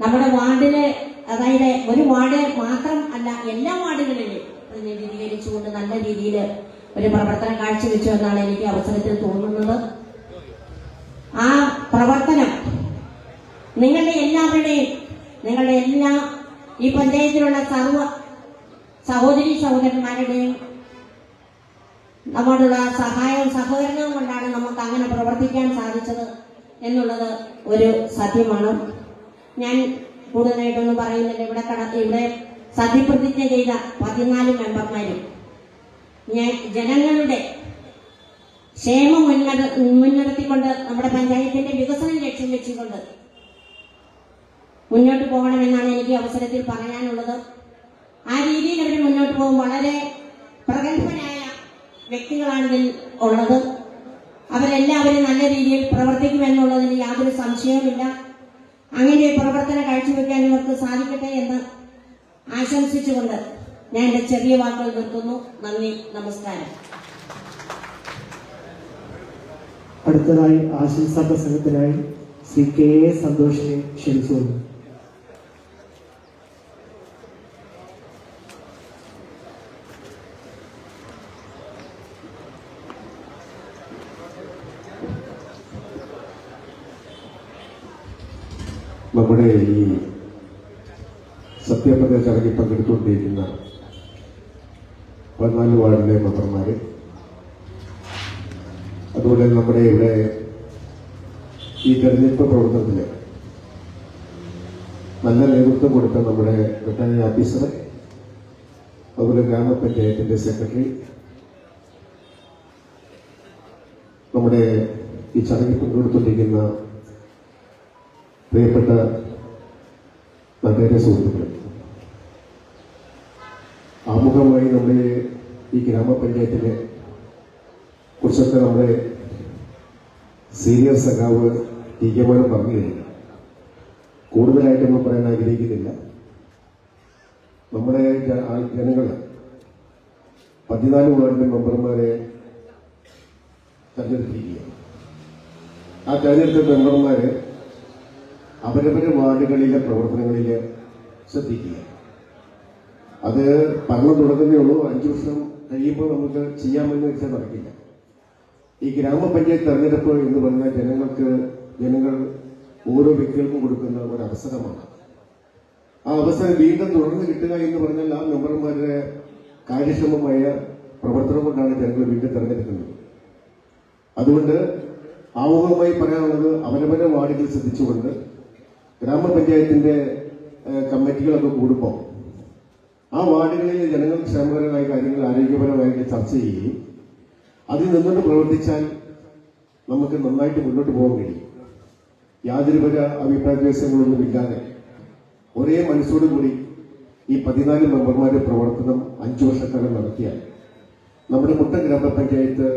നമ്മുടെ വാർഡിലെ, അതായത് ഒരു വാർഡ് മാത്രം അല്ല, എല്ലാ വാർഡുകളിലും പ്രതിനിധീകരിച്ചുകൊണ്ട് നല്ല രീതിയിൽ ഒരു പ്രവർത്തനം കാഴ്ചവെച്ചു എന്നാണ് എനിക്ക് അവസരത്തിൽ തോന്നുന്നത്. ആ പ്രവർത്തനം നിങ്ങളുടെ എല്ലാ ഈ പഞ്ചായത്തിലുള്ള സർവ്വ സഹോദരി സഹോദരന്മാരുടെയും നമ്മോടുള്ള സഹായവും സഹകരണവും കൊണ്ടാണ് നമുക്ക് അങ്ങനെ പ്രവർത്തിക്കാൻ സാധിച്ചത് എന്നുള്ളത് ഒരു സത്യമാണ്. ഞാൻ കൂടുതലായിട്ടൊന്നും പറയുന്നില്ല. ഇവിടെ സത്യപ്രതിജ്ഞ ചെയ്ത 14 മെമ്പർമാരും ജനങ്ങളുടെ ക്ഷേമം മുൻനിർത്തിക്കൊണ്ട് നമ്മുടെ പഞ്ചായത്തിന്റെ വികസനം ലക്ഷ്യം വെച്ചുകൊണ്ട് മുന്നോട്ട് പോകണമെന്നാണ് എനിക്ക് അവസരത്തിൽ പറയാനുള്ളത്. ആ രീതിയിൽ അവർ മുന്നോട്ട് പോകും. വളരെ പ്രഗത്ഭനായ വ്യക്തികളാണ് ഇതിൽ ഉള്ളത്. അവരെല്ലാവരും നല്ല രീതിയിൽ പ്രവർത്തിക്കുമെന്നുള്ളതിന് യാതൊരു സംശയവുമില്ല. അങ്ങനെ പ്രവർത്തനം കാഴ്ചവെക്കാൻ ഇവർക്ക് സാധിക്കട്ടെ എന്ന് ആശംസിച്ചുകൊണ്ട് ഞാൻ എന്റെ ചെറിയ വാക്കുകൾ നിർത്തുന്നു. നന്ദി, നമസ്കാരം. അടുത്തതായി ആശംസാ പ്രസംഗത്തിനായി ശ്രീ KA സന്തോഷിനെ ക്ഷണിച്ചുകൊള്ളു. നമ്മുടെ ഈ സത്യപ്രതിജ്ഞ ചടങ്ങിൽ പങ്കെടുത്തുകൊണ്ടിരിക്കുന്ന 14 വാർഡിലെ മെമ്പർമാര്, അതുപോലെ നമ്മുടെ ഇവിടെ ഈ തെരഞ്ഞെടുപ്പ് പ്രവർത്തനത്തിൽ നല്ല നേതൃത്വം കൊടുത്ത നമ്മുടെ റിട്ടേണിംഗ് ഓഫീസർ, അതുപോലെ ഗ്രാമപഞ്ചായത്തിന്റെ സെക്രട്ടറി, നമ്മുടെ ഈ ചടങ്ങിൽ പങ്കെടുത്തുകൊണ്ടിരിക്കുന്ന പ്രിയപ്പെട്ട നാട്ടുകാരെ സുഹൃത്തുക്കൾ, ആമുഖമായി നമ്മുടെ ഈ ഗ്രാമപഞ്ചായത്തിനെ കുറിച്ചൊക്കെ നമ്മുടെ സീനിയർ സഖാവ് TK മോഹൻ പറഞ്ഞു കഴിഞ്ഞു. കൂടുതലായിട്ടൊന്നും പറയാൻ ആഗ്രഹിക്കുന്നില്ല. നമ്മുടെ ജനങ്ങൾ 14 വാർഡിലെ മെമ്പർമാരെ തെരഞ്ഞെടുത്തിരിക്കുകയാണ്. ആ തെരഞ്ഞെടുത്ത മെമ്പർമാര് അവരവരുടെ വാർഡുകളിലെ പ്രവർത്തനങ്ങളിൽ ശ്രദ്ധിക്കുക. അത് ഭരണം തുടങ്ങുന്നേ ഉള്ളൂ. 5 വർഷം കഴിയുമ്പോൾ നമുക്ക് ചെയ്യാമെന്ന് വെച്ചാൽ നടക്കില്ല. ഈ ഗ്രാമപഞ്ചായത്ത് തെരഞ്ഞെടുപ്പ് എന്ന് പറഞ്ഞാൽ ജനങ്ങൾ ഓരോ വ്യക്തികൾക്കും കൊടുക്കുന്ന ഒരു അവസരമാണ്. ആ അവസരം വീണ്ടും തുടർന്ന് കിട്ടുക എന്ന് പറഞ്ഞാൽ ആ മെമ്പർമാരുടെ കാര്യക്ഷമമായ പ്രവർത്തനം കൊണ്ടാണ് ജനങ്ങൾ വീണ്ടും തെരഞ്ഞെടുക്കുന്നത്. അതുകൊണ്ട് ആമുഖമായി പറയാനുള്ളത് അവനവന്റെ വാർഡുകൾ ശ്രദ്ധിച്ചുകൊണ്ട് ഗ്രാമപഞ്ചായത്തിന്റെ കമ്മിറ്റികളൊക്കെ കൂടുമ്പോൾ ആ വാർഡുകളിൽ ജനങ്ങൾ ക്ഷേമകരമായ കാര്യങ്ങൾ ആരോഗ്യപരമായിട്ട് ചർച്ച ചെയ്യുകയും അതിൽ നിന്നുകൊണ്ട് പ്രവർത്തിച്ചാൽ നമുക്ക് നന്നായിട്ട് മുന്നോട്ട് പോകാൻ കഴിയും. യാതൊരുവിധ അഭിപ്രായ വ്യത്യാസങ്ങളൊന്നുമില്ലാതെ ഒരേ മനസ്സോടുകൂടി ഈ 14 മെമ്പർമാരുടെ പ്രവർത്തനം 5 വർഷക്കാലം നടത്തിയാൽ നമ്മുടെ മുട്ടം ഗ്രാമപഞ്ചായത്ത്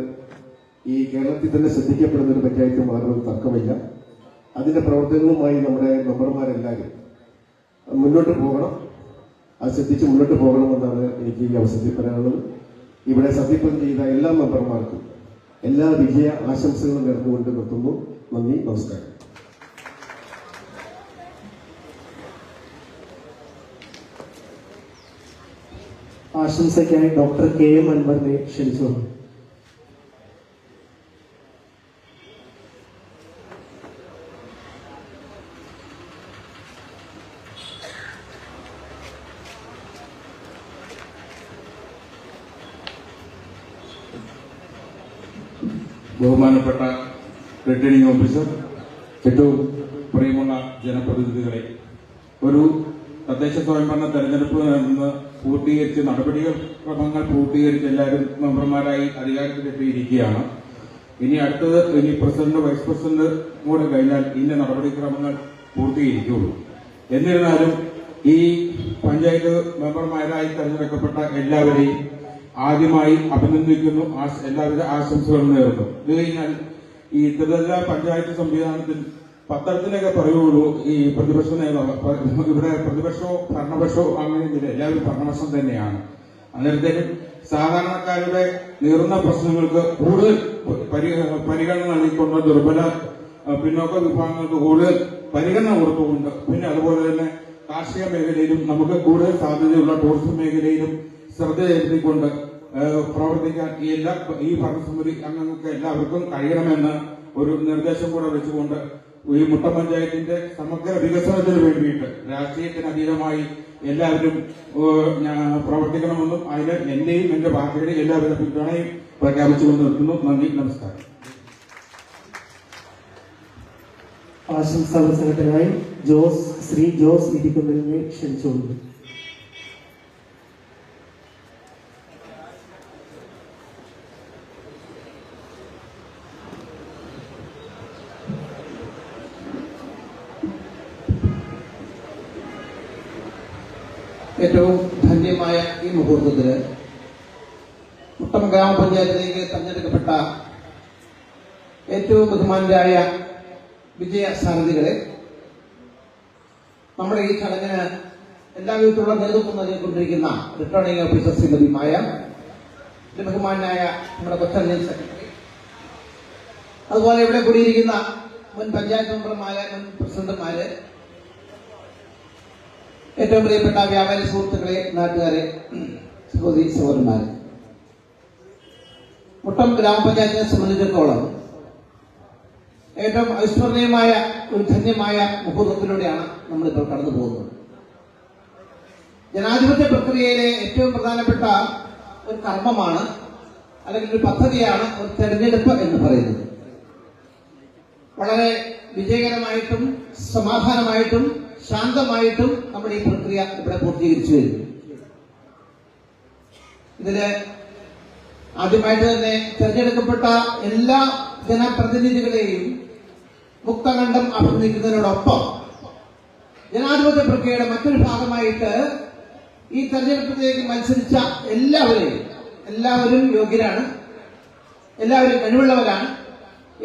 ഈ കേരളത്തിൽ തന്നെ ശ്രദ്ധിക്കപ്പെടുന്ന ഒരു പഞ്ചായത്ത് മാറുന്നത് തർക്കമില്ല. അതിന്റെ പ്രവർത്തനങ്ങളുമായി നമ്മുടെ മെമ്പർമാരെല്ലാവരും മുന്നോട്ട് പോകണം. അത് ശ്രദ്ധിച്ച് മുന്നോട്ട് പോകണമെന്നാണ് എനിക്ക് ഈ അവസരത്തിൽ പറയാനുള്ളത്. ഇവിടെ സത്യപ്രതിജ്ഞ ചെയ്ത എല്ലാ മെമ്പർമാർക്കും എല്ലാ വിജയ ആശംസകളും നേർന്നുകൊണ്ട് നിർത്തുന്നു. നന്ദി, നമസ്കാരം. ആശംസയ്ക്കായി ഡോക്ടർ കെ എം അൻവറിനെ ക്ഷണിച്ചു. ബഹുമാനപ്പെട്ട റിട്ടേണിംഗ് ഓഫീസർ, ഏറ്റവും പ്രിയമുള്ള ജനപ്രതിനിധികളെ, ഒരു തദ്ദേശ സ്വയംഭരണ തെരഞ്ഞെടുപ്പ് നിന്ന് പൂർത്തീകരിച്ച് ക്രമങ്ങൾ പൂർത്തീകരിച്ച് എല്ലാവരും മെമ്പർമാരായി അധികാരത്തിലെത്തിയിരിക്കുകയാണ്. ഇനി അടുത്തത് പ്രസിഡന്റ് വൈസ് പ്രസിഡന്റ് കൂടെ കഴിഞ്ഞാൽ ഇതിന്റെ നടപടിക്രമങ്ങൾ പൂർത്തീകരിക്കുകയുള്ളൂ. എന്നിരുന്നാലും ഈ പഞ്ചായത്ത് മെമ്പർമാരായി തെരഞ്ഞെടുക്കപ്പെട്ട എല്ലാവരെയും ആദ്യമായി അഭിനന്ദിക്കുന്നു, എല്ലാവിധ ആശംസകളും നേർന്നു. ഇത് കഴിഞ്ഞാൽ ഈ ത്രിതല പഞ്ചായത്ത് സംവിധാനത്തിൽ പത്രത്തിലൊക്കെ പറയുള്ളൂ ഈ പ്രതിപക്ഷ നേതാവ്, ഇവിടെ പ്രതിപക്ഷവും ഭരണപക്ഷവും അങ്ങനെയൊന്നുമില്ല, എല്ലാവരും ഭരണപക്ഷം തന്നെയാണ്. അന്നേരത്തേക്കും സാധാരണക്കാരുടെ നീറുന്ന പ്രശ്നങ്ങൾക്ക് കൂടുതൽ പരിഗണന നൽകിക്കൊണ്ട് ദുർബല പിന്നോക്ക വിഭാഗങ്ങൾക്ക് കൂടുതൽ പരിഗണന കൊടുത്തുകൊണ്ട്, പിന്നെ അതുപോലെ തന്നെ കാർഷിക മേഖലയിലും നമുക്ക് കൂടുതൽ സാധ്യതയുള്ള ടൂറിസം മേഖലയിലും ശ്രദ്ധ ചെലുത്തിക്കൊണ്ട് പ്രവർത്തിക്കാൻ ഈ ഭരണസമിതി അംഗങ്ങൾക്ക് എല്ലാവർക്കും കഴിയണമെന്ന് ഒരു നിർദ്ദേശം കൂടെ വെച്ചുകൊണ്ട് ഈ മുട്ടം പഞ്ചായത്തിന്റെ സമഗ്ര വികസനത്തിന് വേണ്ടിയിട്ട് രാഷ്ട്രീയത്തിന് അതീതമായി എല്ലാവരും പ്രവർത്തിക്കണമെന്നും അതിന് എന്റെയും എന്റെ പാർട്ടിയുടെയും എല്ലാവിധ പിന്തുണയും പ്രഖ്യാപിച്ചുകൊണ്ട് നിർത്തുന്നു. നന്ദി, നമസ്കാരം. ആശംസാ പ്രസംഗത്തിനായി ശ്രീ ജോസ് ഇരിക്കുന്നതിനെ ക്ഷണിച്ചുകൊണ്ടു. ഏറ്റവും ധന്യമായ ഈ മുഹൂർത്തത്തില് മുട്ടം ഗ്രാമപഞ്ചായത്തിലേക്ക് തെരഞ്ഞെടുക്കപ്പെട്ട ഏറ്റവും ബഹുമാനരായ വിജയ സാരഥികളെ, നമ്മുടെ ഈ ചടങ്ങിന് എല്ലാവിധത്തിലുള്ള നേതൃത്വം നൽകിക്കൊണ്ടിരിക്കുന്ന റിട്ടേണിംഗ് ഓഫീസർ ശ്രീമതി മായ, ബഹുമാനായ നമ്മുടെ കൊച്ചൻ സെക്രട്ടറി, അതുപോലെ ഇവിടെ കൂടിയിരിക്കുന്ന മുൻ പഞ്ചായത്ത് മെമ്പർമാര്, മുൻ പ്രസിഡന്റുമാര്, ഏറ്റവും പ്രിയപ്പെട്ട വ്യാപാരി സുഹൃത്തുക്കളെ, നാട്ടുകാരെ, സഹോദരി സഹോദരന്മാരെ, മുട്ടം ഗ്രാമപഞ്ചായത്തിനെ സംബന്ധിച്ചിടത്തോളം ഏറ്റവും ഐശ്വര്യമായ ഒരു ധന്യമായ മുഹൂർത്തത്തിലൂടെയാണ് നമ്മളിപ്പോൾ കടന്നു പോകുന്നത്. ജനാധിപത്യ പ്രക്രിയയിലെ ഏറ്റവും പ്രധാനപ്പെട്ട ഒരു കർമ്മമാണ്, അല്ലെങ്കിൽ ഒരു പദ്ധതിയാണ് ഒരു തെരഞ്ഞെടുപ്പ് എന്ന് പറയുന്നത്. വളരെ വിജയകരമായിട്ടും സമാധാനമായിട്ടും ശാന്തമായിട്ടും നമ്മുടെ ഈ പ്രക്രിയ ഇവിടെ പൂർത്തീകരിച്ചു വരുന്നു. ഇതില് ആദ്യമായിട്ട് തന്നെ തെരഞ്ഞെടുക്കപ്പെട്ട എല്ലാ ജനപ്രതിനിധികളെയും മുക്തകണ്ഠം അഭിനന്ദിക്കുന്നതിനോടൊപ്പം ജനാധിപത്യ പ്രക്രിയയുടെ മറ്റൊരു ഭാഗമായിട്ട് ഈ തെരഞ്ഞെടുപ്പിലേക്ക് മത്സരിച്ച എല്ലാവരും യോഗ്യരാണ്, എല്ലാവരും കഴിവുള്ളവരാണ്.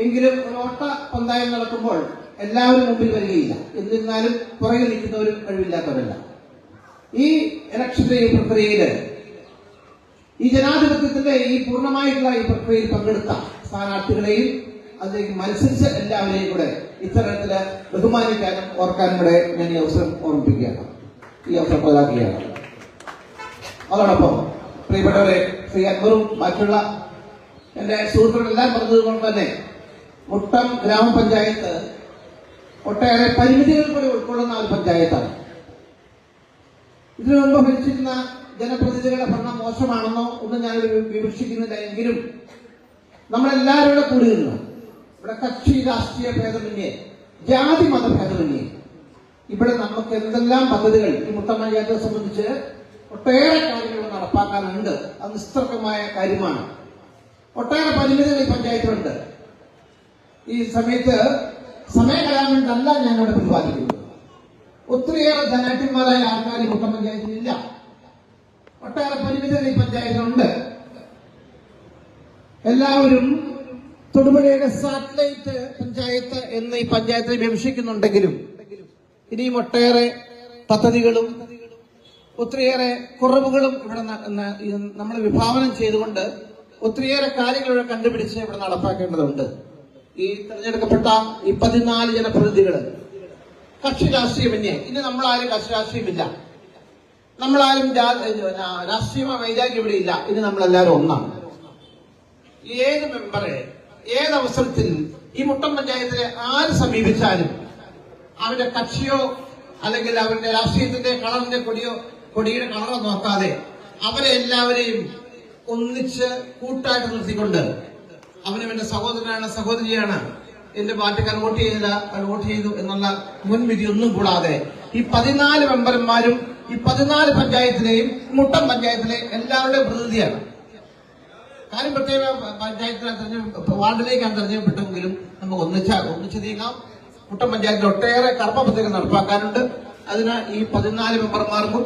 എങ്കിലും ഒരു ഓട്ട പന്തയം നടക്കുമ്പോൾ എല്ലാവരും മുമ്പിൽ വരികയില്ല. എന്നിരുന്നാലും പുറകിൽ നിൽക്കുന്നവരും കഴിവില്ലാത്തവരല്ല. ഈ ഇലക്ഷന്റെ ഈ പ്രക്രിയയില് ഈ ജനാധിപത്യത്തിന്റെ ഈ പൂർണ്ണമായിട്ടുള്ള ഈ പ്രക്രിയയിൽ പങ്കെടുത്ത സ്ഥാനാർത്ഥികളെയും അതിലേക്ക് മത്സരിച്ച എല്ലാവരെയും കൂടെ ഇത്തരത്തില് ബഹുമാനിക്കാനും ഓർക്കാനും കൂടെ ഞാൻ ഈ അവസരം ഓർമ്മിപ്പിക്കുകയാണ്, ഈ അവസരം പ്രദാക്കുകയാണ്. അതോടൊപ്പം പ്രിയപ്പെട്ടവരെ, ശ്രീ അക്ബറും മറ്റുള്ള എന്റെ സുഹൃത്തുക്കളെല്ലാം പറഞ്ഞതുകൊണ്ട് തന്നെ മുട്ടം ഗ്രാമപഞ്ചായത്ത് ഒട്ടേറെ പരിമിതികൾ കൂടി ഉൾക്കൊള്ളുന്ന ഒരു പഞ്ചായത്താണ്. ഇതിനു മുമ്പ് ഭരിച്ചിരുന്ന ജനപ്രതിനിധികളുടെ ഭരണം മോശമാണെന്നോ ഒന്നും ഞാൻ വിമർശിക്കുന്നില്ല. എങ്കിലും നമ്മളെല്ലാവരുടെ കൂടി നിന്നു ഇവിടെ കക്ഷി രാഷ്ട്രീയ ഭേദമന്യേ, ജാതി മതഭേദമന്യേ ഇവിടെ നമുക്ക് എന്തെല്ലാം പദ്ധതികൾ ഈ മുട്ടം പഞ്ചായത്തെ സംബന്ധിച്ച് ഒട്ടേറെ കാര്യങ്ങൾ നടപ്പാക്കാനുണ്ട്. അത് നിസ്തർക്കമായ കാര്യമാണ്. ഒട്ടേറെ പരിമിതികൾ ഈ പഞ്ചായത്തിലുണ്ട്. ഈ സമയത്ത് സമയം കളയാൻ വേണ്ടല്ല ഞാൻ ഇവിടെ പ്രതിപാദിക്കുന്നത്. ഒത്തിരിയേറെ ധനാഢ്യന്മാരായ ആൾക്കാർ ഈ മുട്ടം പഞ്ചായത്തിലില്ല. ഒട്ടേറെ പരിമിതികൾ ഈ പഞ്ചായത്തിലുണ്ട്. എല്ലാവരും തൊടുപുഴയുടെ സാറ്റലൈറ്റ് പഞ്ചായത്ത് എന്ന് ഈ പഞ്ചായത്തിനെ വിമർശിക്കുന്നുണ്ടെങ്കിലും ഇനിയും ഒട്ടേറെ പദ്ധതികളും ഒത്തിരിയേറെ കുറവുകളും ഇവിടെ നമ്മൾ വിഭാവനം ചെയ്തുകൊണ്ട് ഒത്തിരിയേറെ കാര്യങ്ങൾ ഇവിടെ കണ്ടുപിടിച്ച് ഇവിടെ നടപ്പാക്കേണ്ടതുണ്ട്. ഈ തെരഞ്ഞെടുക്കപ്പെട്ട ഈ 14 ജനപ്രതിനിധികൾ കക്ഷി രാഷ്ട്രീയമന്യേ, ഇനി നമ്മളാരും കക്ഷി രാഷ്ട്രീയമില്ല, നമ്മളാരും രാഷ്ട്രീയ വൈരാഗ്യം ഇവിടെ ഇല്ല. ഇനി നമ്മളെല്ലാവരും ഒന്നാണ്. ഏത് മെമ്പറെ ഏതവസരത്തിൽ ഈ മുട്ടം പഞ്ചായത്തിലെ ആര് സമീപിച്ചാലും അവരുടെ കക്ഷിയോ അല്ലെങ്കിൽ അവരുടെ രാഷ്ട്രീയത്തിന്റെ കളറിന്റെ കൊടിയുടെ കളറോ നോക്കാതെ അവരെ എല്ലാവരെയും ഒന്നിച്ച് കൂട്ടായിട്ട് നിർത്തിക്കൊണ്ട് അവനും എന്റെ സഹോദരനാണ്, സഹോദരിയാണ്, എന്റെ പാർട്ടിക്കാർ വോട്ട് ചെയ്തില്ല, വോട്ട് ചെയ്തു എന്നുള്ള മുൻവിധി ഒന്നും കൂടാതെ ഈ 14 മെമ്പർമാരും ഈ 14 പഞ്ചായത്തിലെയും മുട്ടം പഞ്ചായത്തിലെ എല്ലാവരുടെയും പ്രതിനിധിയാണ്. കാര്യം പ്രത്യേക പഞ്ചായത്തിലെ വാർഡിലേക്കാണ് തെരഞ്ഞെടുപ്പെട്ടെങ്കിലും നമുക്ക് ഒന്നിച്ച് നീങ്ങാം. മുട്ടം പഞ്ചായത്തിൽ ഒട്ടേറെ കർമ്മ പദ്ധതികൾ നടപ്പാക്കാനുണ്ട്. അതിന് ഈ 14 മെമ്പർമാർക്കും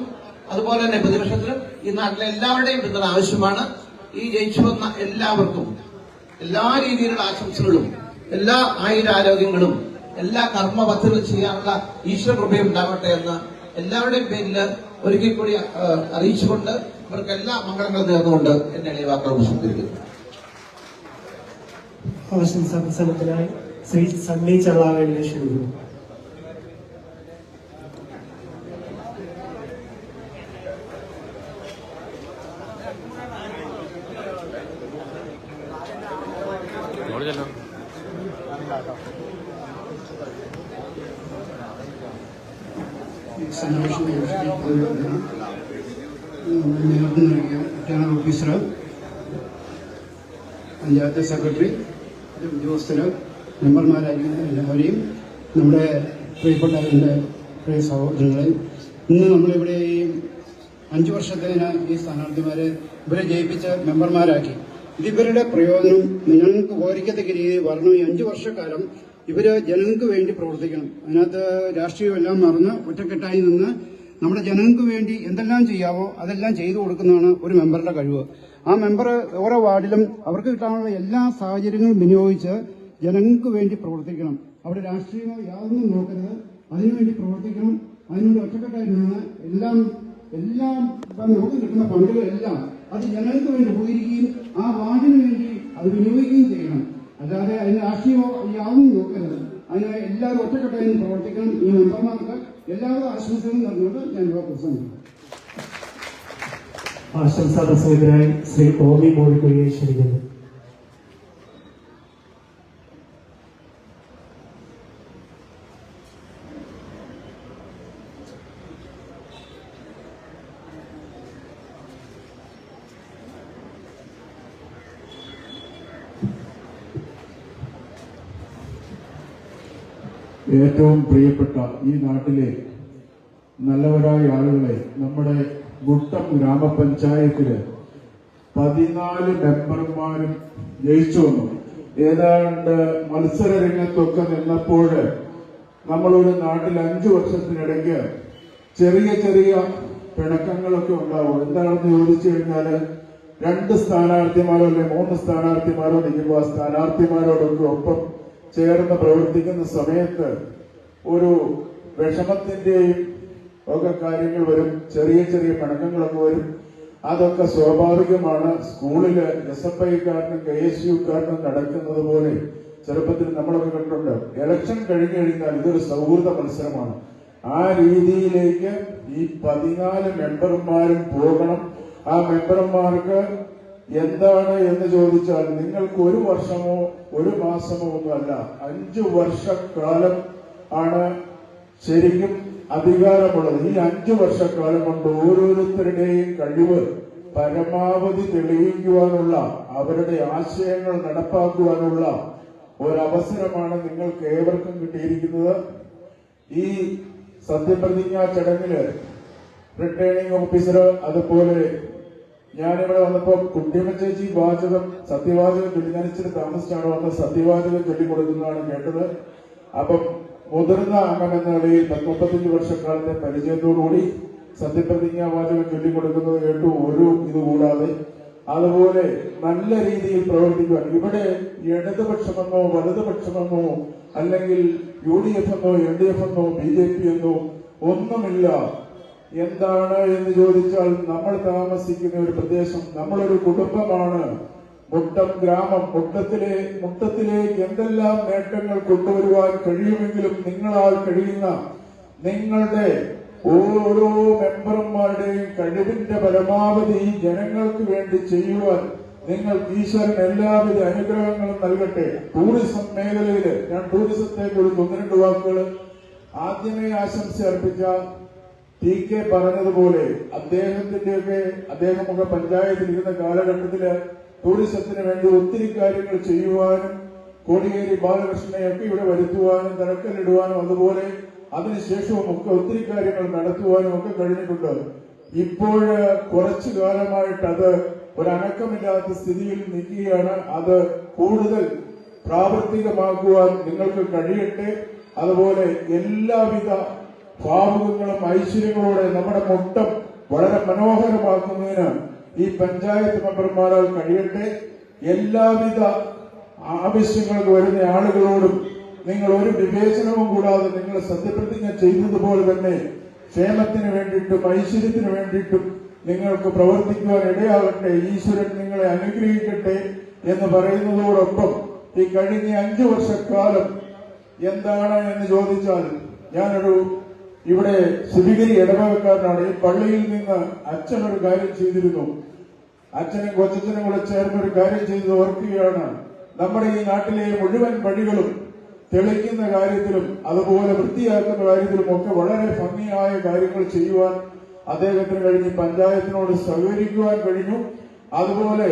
അതുപോലെ തന്നെ പ്രതിപക്ഷത്തിനും ഈ നാട്ടിലെ എല്ലാവരുടെയും പിന്തുണ ആവശ്യമാണ്. ഈ ജയിച്ചു വന്ന എല്ലാവർക്കും എല്ലാ രീതിയിലുള്ള ആശംസകളും എല്ലാ ആയുരാരോഗ്യങ്ങളും എല്ലാ കർമ്മ പദ്ധതികൾ ചെയ്യാനുള്ള ഈശ്വര കൃപയും ഉണ്ടാകട്ടെ എന്ന് എല്ലാവരുടെയും പേരിൽ ഒരിക്കൽ കൂടി അറിയിച്ചുകൊണ്ട് ഇവർക്ക് എല്ലാ മംഗളങ്ങളും നേർന്നുകൊണ്ട് എന്റെ വാക്കുകൾ ഉപസംഹരിക്കുന്നു. ആശംസാ പ്രസംഗത്തിനായി ശ്രീ സണ്ണി ചള്ളാവേലിനെ ക്ഷണിക്കുന്നു. സന്തോഷം നേതൃത്വം നൽകിയ റിട്ടേണർ ഓഫീസർ, പഞ്ചായത്ത് സെക്രട്ടറി, ഉദ്യോഗസ്ഥര്, മെമ്പർമാരായിരിക്കുന്ന എല്ലാവരെയും നമ്മുടെ പ്രിയപ്പെട്ട എൻ്റെ പ്രിയ സഹോദരങ്ങളെയും ഇന്ന് നമ്മളിവിടെ ഈ 5 വർഷത്തേന് ഈ സ്ഥാനാർത്ഥിമാരെ ഇവരെ ജയിപ്പിച്ച മെമ്പർമാരാക്കി. ഇതിവരുടെ പ്രയോജനം ജനങ്ങൾക്ക് ഓരിക്കത്തക്ക രീതിയിൽ വരണം. ഈ 5 വർഷക്കാലം ഇവര് ജനങ്ങൾക്ക് വേണ്ടി പ്രവർത്തിക്കണം. അതിനകത്ത് രാഷ്ട്രീയമെല്ലാം മറന്ന് ഒറ്റക്കെട്ടായി നിന്ന് നമ്മുടെ ജനങ്ങൾക്ക് വേണ്ടി എന്തെല്ലാം ചെയ്യാവോ അതെല്ലാം ചെയ്തു കൊടുക്കുന്നതാണ് ഒരു മെമ്പറുടെ കഴിവ്. ആ മെമ്പർ ഓരോ വാർഡിലും അവർക്ക് കിട്ടാനുള്ള എല്ലാ സാഹചര്യങ്ങളും വിനിയോഗിച്ച് ജനങ്ങൾക്ക് വേണ്ടി പ്രവർത്തിക്കണം. അവിടെ രാഷ്ട്രീയമോ യാതൊന്നും നോക്കരുത്, അതിനുവേണ്ടി പ്രവർത്തിക്കണം. അതിനുവേണ്ടി ഒറ്റക്കെട്ടായി നിന്ന് എല്ലാം നമുക്ക് കിട്ടുന്ന ഫണ്ടുകളെല്ലാം അത് ജനങ്ങൾക്ക് വേണ്ടി ഉപകരിക്കുകയും ആ വാർഡിന് വേണ്ടി അത് വിനിയോഗിക്കുകയും ചെയ്യണം. അല്ലാതെ അതിന് രാഷ്ട്രീയമോ യാതൊന്നും നോക്കരുത്. അതിന് എല്ലാവരും ഒറ്റക്കെട്ടായി പ്രവർത്തിക്കണം. ഈ മെമ്പർമാർക്ക് എല്ലാവരും ആശംസകളും നൽകുന്നത് ഞാൻ പ്രസംഗിക്കുന്നു. ആശംസാ പ്രസംഗത്തിനായി ശ്രീ ടോമി മോഴിക്കൊഴിയെ ക്ഷണിക്കുന്നു. ഏറ്റവും പ്രിയപ്പെട്ട ഈ നാട്ടിലെ നല്ലവരായ ആളുകളെ, നമ്മുടെ മുട്ടം ഗ്രാമപഞ്ചായത്തില് 14 മെമ്പർമാരും ജയിച്ചു വന്നു. ഏതാണ്ട് മത്സര രംഗത്തൊക്കെ നിന്നപ്പോൾ നമ്മളൊരു നാട്ടിൽ 5 വർഷത്തിനിടയ്ക്ക് ചെറിയ പിണക്കങ്ങളൊക്കെ ഉണ്ടാവും. എന്താണെന്ന് ചോദിച്ചു കഴിഞ്ഞാല് 2 സ്ഥാനാർത്ഥിമാരോ അല്ലെ 3 സ്ഥാനാർത്ഥിമാരോ നിൽക്കുമ്പോൾ ആ സ്ഥാനാർത്ഥിമാരോടൊക്കെ ഒപ്പം ചേർന്ന് പ്രവർത്തിക്കുന്ന സമയത്ത് ഒരു വിഷമത്തിന്റെയും ഒക്കെ കാര്യങ്ങൾ വരും. ചെറിയ പിണക്കങ്ങളൊക്കെ വരും. അതൊക്കെ സ്വാഭാവികമാണ്. സ്കൂളില് SFIക്കാരനും KSUക്കാരനും നടക്കുന്നത് പോലെ ചെറുപ്പത്തിൽ നമ്മളൊക്കെ കണ്ടിട്ടുണ്ട്. ഇലക്ഷൻ കഴിഞ്ഞു കഴിഞ്ഞാൽ ഇതൊരു സൗഹൃദ മത്സരമാണ്. ആ രീതിയിലേക്ക് ഈ 14 മെമ്പർമാരും പോകണം. ആ മെമ്പർമാർക്ക് എന്താണ് എന്ന് ചോദിച്ചാൽ നിങ്ങൾക്ക് 1 വർഷമോ 1 മാസമോ ഒന്നുമല്ല, 5 വർഷക്കാലം ആണ് ശരിക്കും അധികാരമുള്ളത്. ഈ 5 വർഷക്കാലം കൊണ്ട് ഓരോരുത്തരുടെയും കഴിവ് പരമാവധി തെളിയിക്കുവാനുള്ള, അവരുടെ ആശയങ്ങൾ നടപ്പാക്കുവാനുള്ള ഒരവസരമാണ് നിങ്ങൾക്ക് ഏവർക്കും കിട്ടിയിരിക്കുന്നത്. ഈ സത്യപ്രതിജ്ഞാ ചടങ്ങില് റിട്ടേണിംഗ് ഓഫീസർ, അതുപോലെ ഞാനിവിടെ വന്നപ്പോൾ കുട്ടിയമ്മ ചേച്ചി സത്യവാചകം ചൊല്ലി, ഞാൻ ഇച്ചിരി താമസിച്ചാണ് വന്നത്, സത്യവാചകം ചൊല്ലിക്കൊടുക്കുന്നതാണ് കേട്ടത്. അപ്പം മുതിർന്ന അംഗം എന്ന നിലയിൽ 35 വർഷക്കാലത്തെ പരിചയത്തോടുകൂടി സത്യപ്രതിജ്ഞാ വാചകം ചൊല്ലിക്കൊടുക്കുന്നത് കേട്ടു. ഒരു ഇതുകൂടാതെ അതുപോലെ നല്ല രീതിയിൽ പ്രവർത്തിക്കുവാൻ, ഇവിടെ ഇടതുപക്ഷമെന്നോ വലതുപക്ഷമെന്നോ അല്ലെങ്കിൽ UDF എന്നോ LDF എന്നോ BJP എന്നോ ഒന്നുമില്ല. എന്താണ് എന്ന് ചോദിച്ചാൽ, നമ്മൾ താമസിക്കുന്ന ഒരു പ്രദേശം, നമ്മളൊരു കുടുംബമാണ്. മുട്ടം ഗ്രാമം, മുട്ടത്തിലേക്ക് എന്തെല്ലാം നേട്ടങ്ങൾ കൊണ്ടുവരുവാൻ കഴിയുമെങ്കിലും നിങ്ങളാൽ കഴിയുന്ന നിങ്ങളുടെ ഓരോ മെമ്പർമാരുടെയും കഴിവിന്റെ പരമാവധി ജനങ്ങൾക്ക് വേണ്ടി ചെയ്യുവാൻ നിങ്ങൾ ഈശ്വരൻ എല്ലാവിധ അനുഗ്രഹങ്ങളും നൽകട്ടെ. ടൂറിസം മേഖലയിൽ ഞാൻ ടൂറിസത്തേക്ക് ഒരു 1-2 വാക്കുകൾ ആദ്യമേ ആശംസ അർപ്പിച്ച TK പറഞ്ഞതുപോലെ അദ്ദേഹമൊക്കെ പഞ്ചായത്തിലിരുന്ന കാലഘട്ടത്തില് ടൂറിസത്തിന് വേണ്ടി ഒത്തിരി കാര്യങ്ങൾ ചെയ്യുവാനും കോടിയേരി ബാലകൃഷ്ണനെയൊക്കെ ഇവിടെ വരുത്തുവാനും തറക്കല്ലിടുവാനും അതുപോലെ അതിനുശേഷവും ഒക്കെ ഒത്തിരി കാര്യങ്ങൾ നടത്തുവാനും ഒക്കെ കഴിഞ്ഞിട്ടുണ്ട്. ഇപ്പോൾ കുറച്ചു കാലമായിട്ട് അത് ഒരനക്കമില്ലാത്ത സ്ഥിതിയിൽ നിൽക്കുകയാണ്. അത് കൂടുതൽ പ്രാവർത്തികമാക്കുവാൻ നിങ്ങൾക്ക് കഴിയട്ടെ. അതുപോലെ എല്ലാവിധ ഭാവുകങ്ങളും ഐശ്വര്യങ്ങളോടെ നമ്മുടെ മുട്ടം വളരെ മനോഹരമാക്കുന്നതിന് ഈ പഞ്ചായത്ത് മെമ്പർമാരാൽ കഴിയട്ടെ. എല്ലാവിധ ആവശ്യങ്ങൾക്ക് വരുന്ന ആളുകളോടും നിങ്ങൾ ഒരു വിവേചനവും കൂടാതെ നിങ്ങൾ സത്യപ്രതിജ്ഞ ചെയ്തതുപോലെ തന്നെ ക്ഷേമത്തിന് വേണ്ടിയിട്ടും ഐശ്വര്യത്തിന് വേണ്ടിയിട്ടും നിങ്ങൾക്ക് പ്രവർത്തിക്കുവാൻ ഇടയാകട്ടെ. ഈശ്വരൻ നിങ്ങളെ അനുഗ്രഹിക്കട്ടെ എന്ന് പറയുന്നതോടൊപ്പം ഈ കഴിഞ്ഞ 5 വർഷക്കാലം എന്താണ് എന്ന് ചോദിച്ചാൽ, ഞാനൊരു ഇവിടെ ശിവഗിരി ഇടവകക്കാരനാണ്. ഈ പള്ളിയിൽ നിന്ന് അച്ഛൻ ഒരു കാര്യം ചെയ്തിരുന്നു. അച്ഛനും കൊച്ചച്ഛനും കൂടെ ചേർന്ന് ഒരു കാര്യം ചെയ്ത് ഓർക്കുകയാണ്. നമ്മുടെ ഈ നാട്ടിലെ മുഴുവൻ വഴികളും തെളിക്കുന്ന കാര്യത്തിലും അതുപോലെ വൃത്തിയാക്കുന്ന കാര്യത്തിലും ഒക്കെ വളരെ ഭംഗിയായ കാര്യങ്ങൾ ചെയ്യുവാൻ അദ്ദേഹത്തിന് കഴിഞ്ഞ് പഞ്ചായത്തിനോട് സഹകരിക്കുവാൻ കഴിഞ്ഞു. അതുപോലെ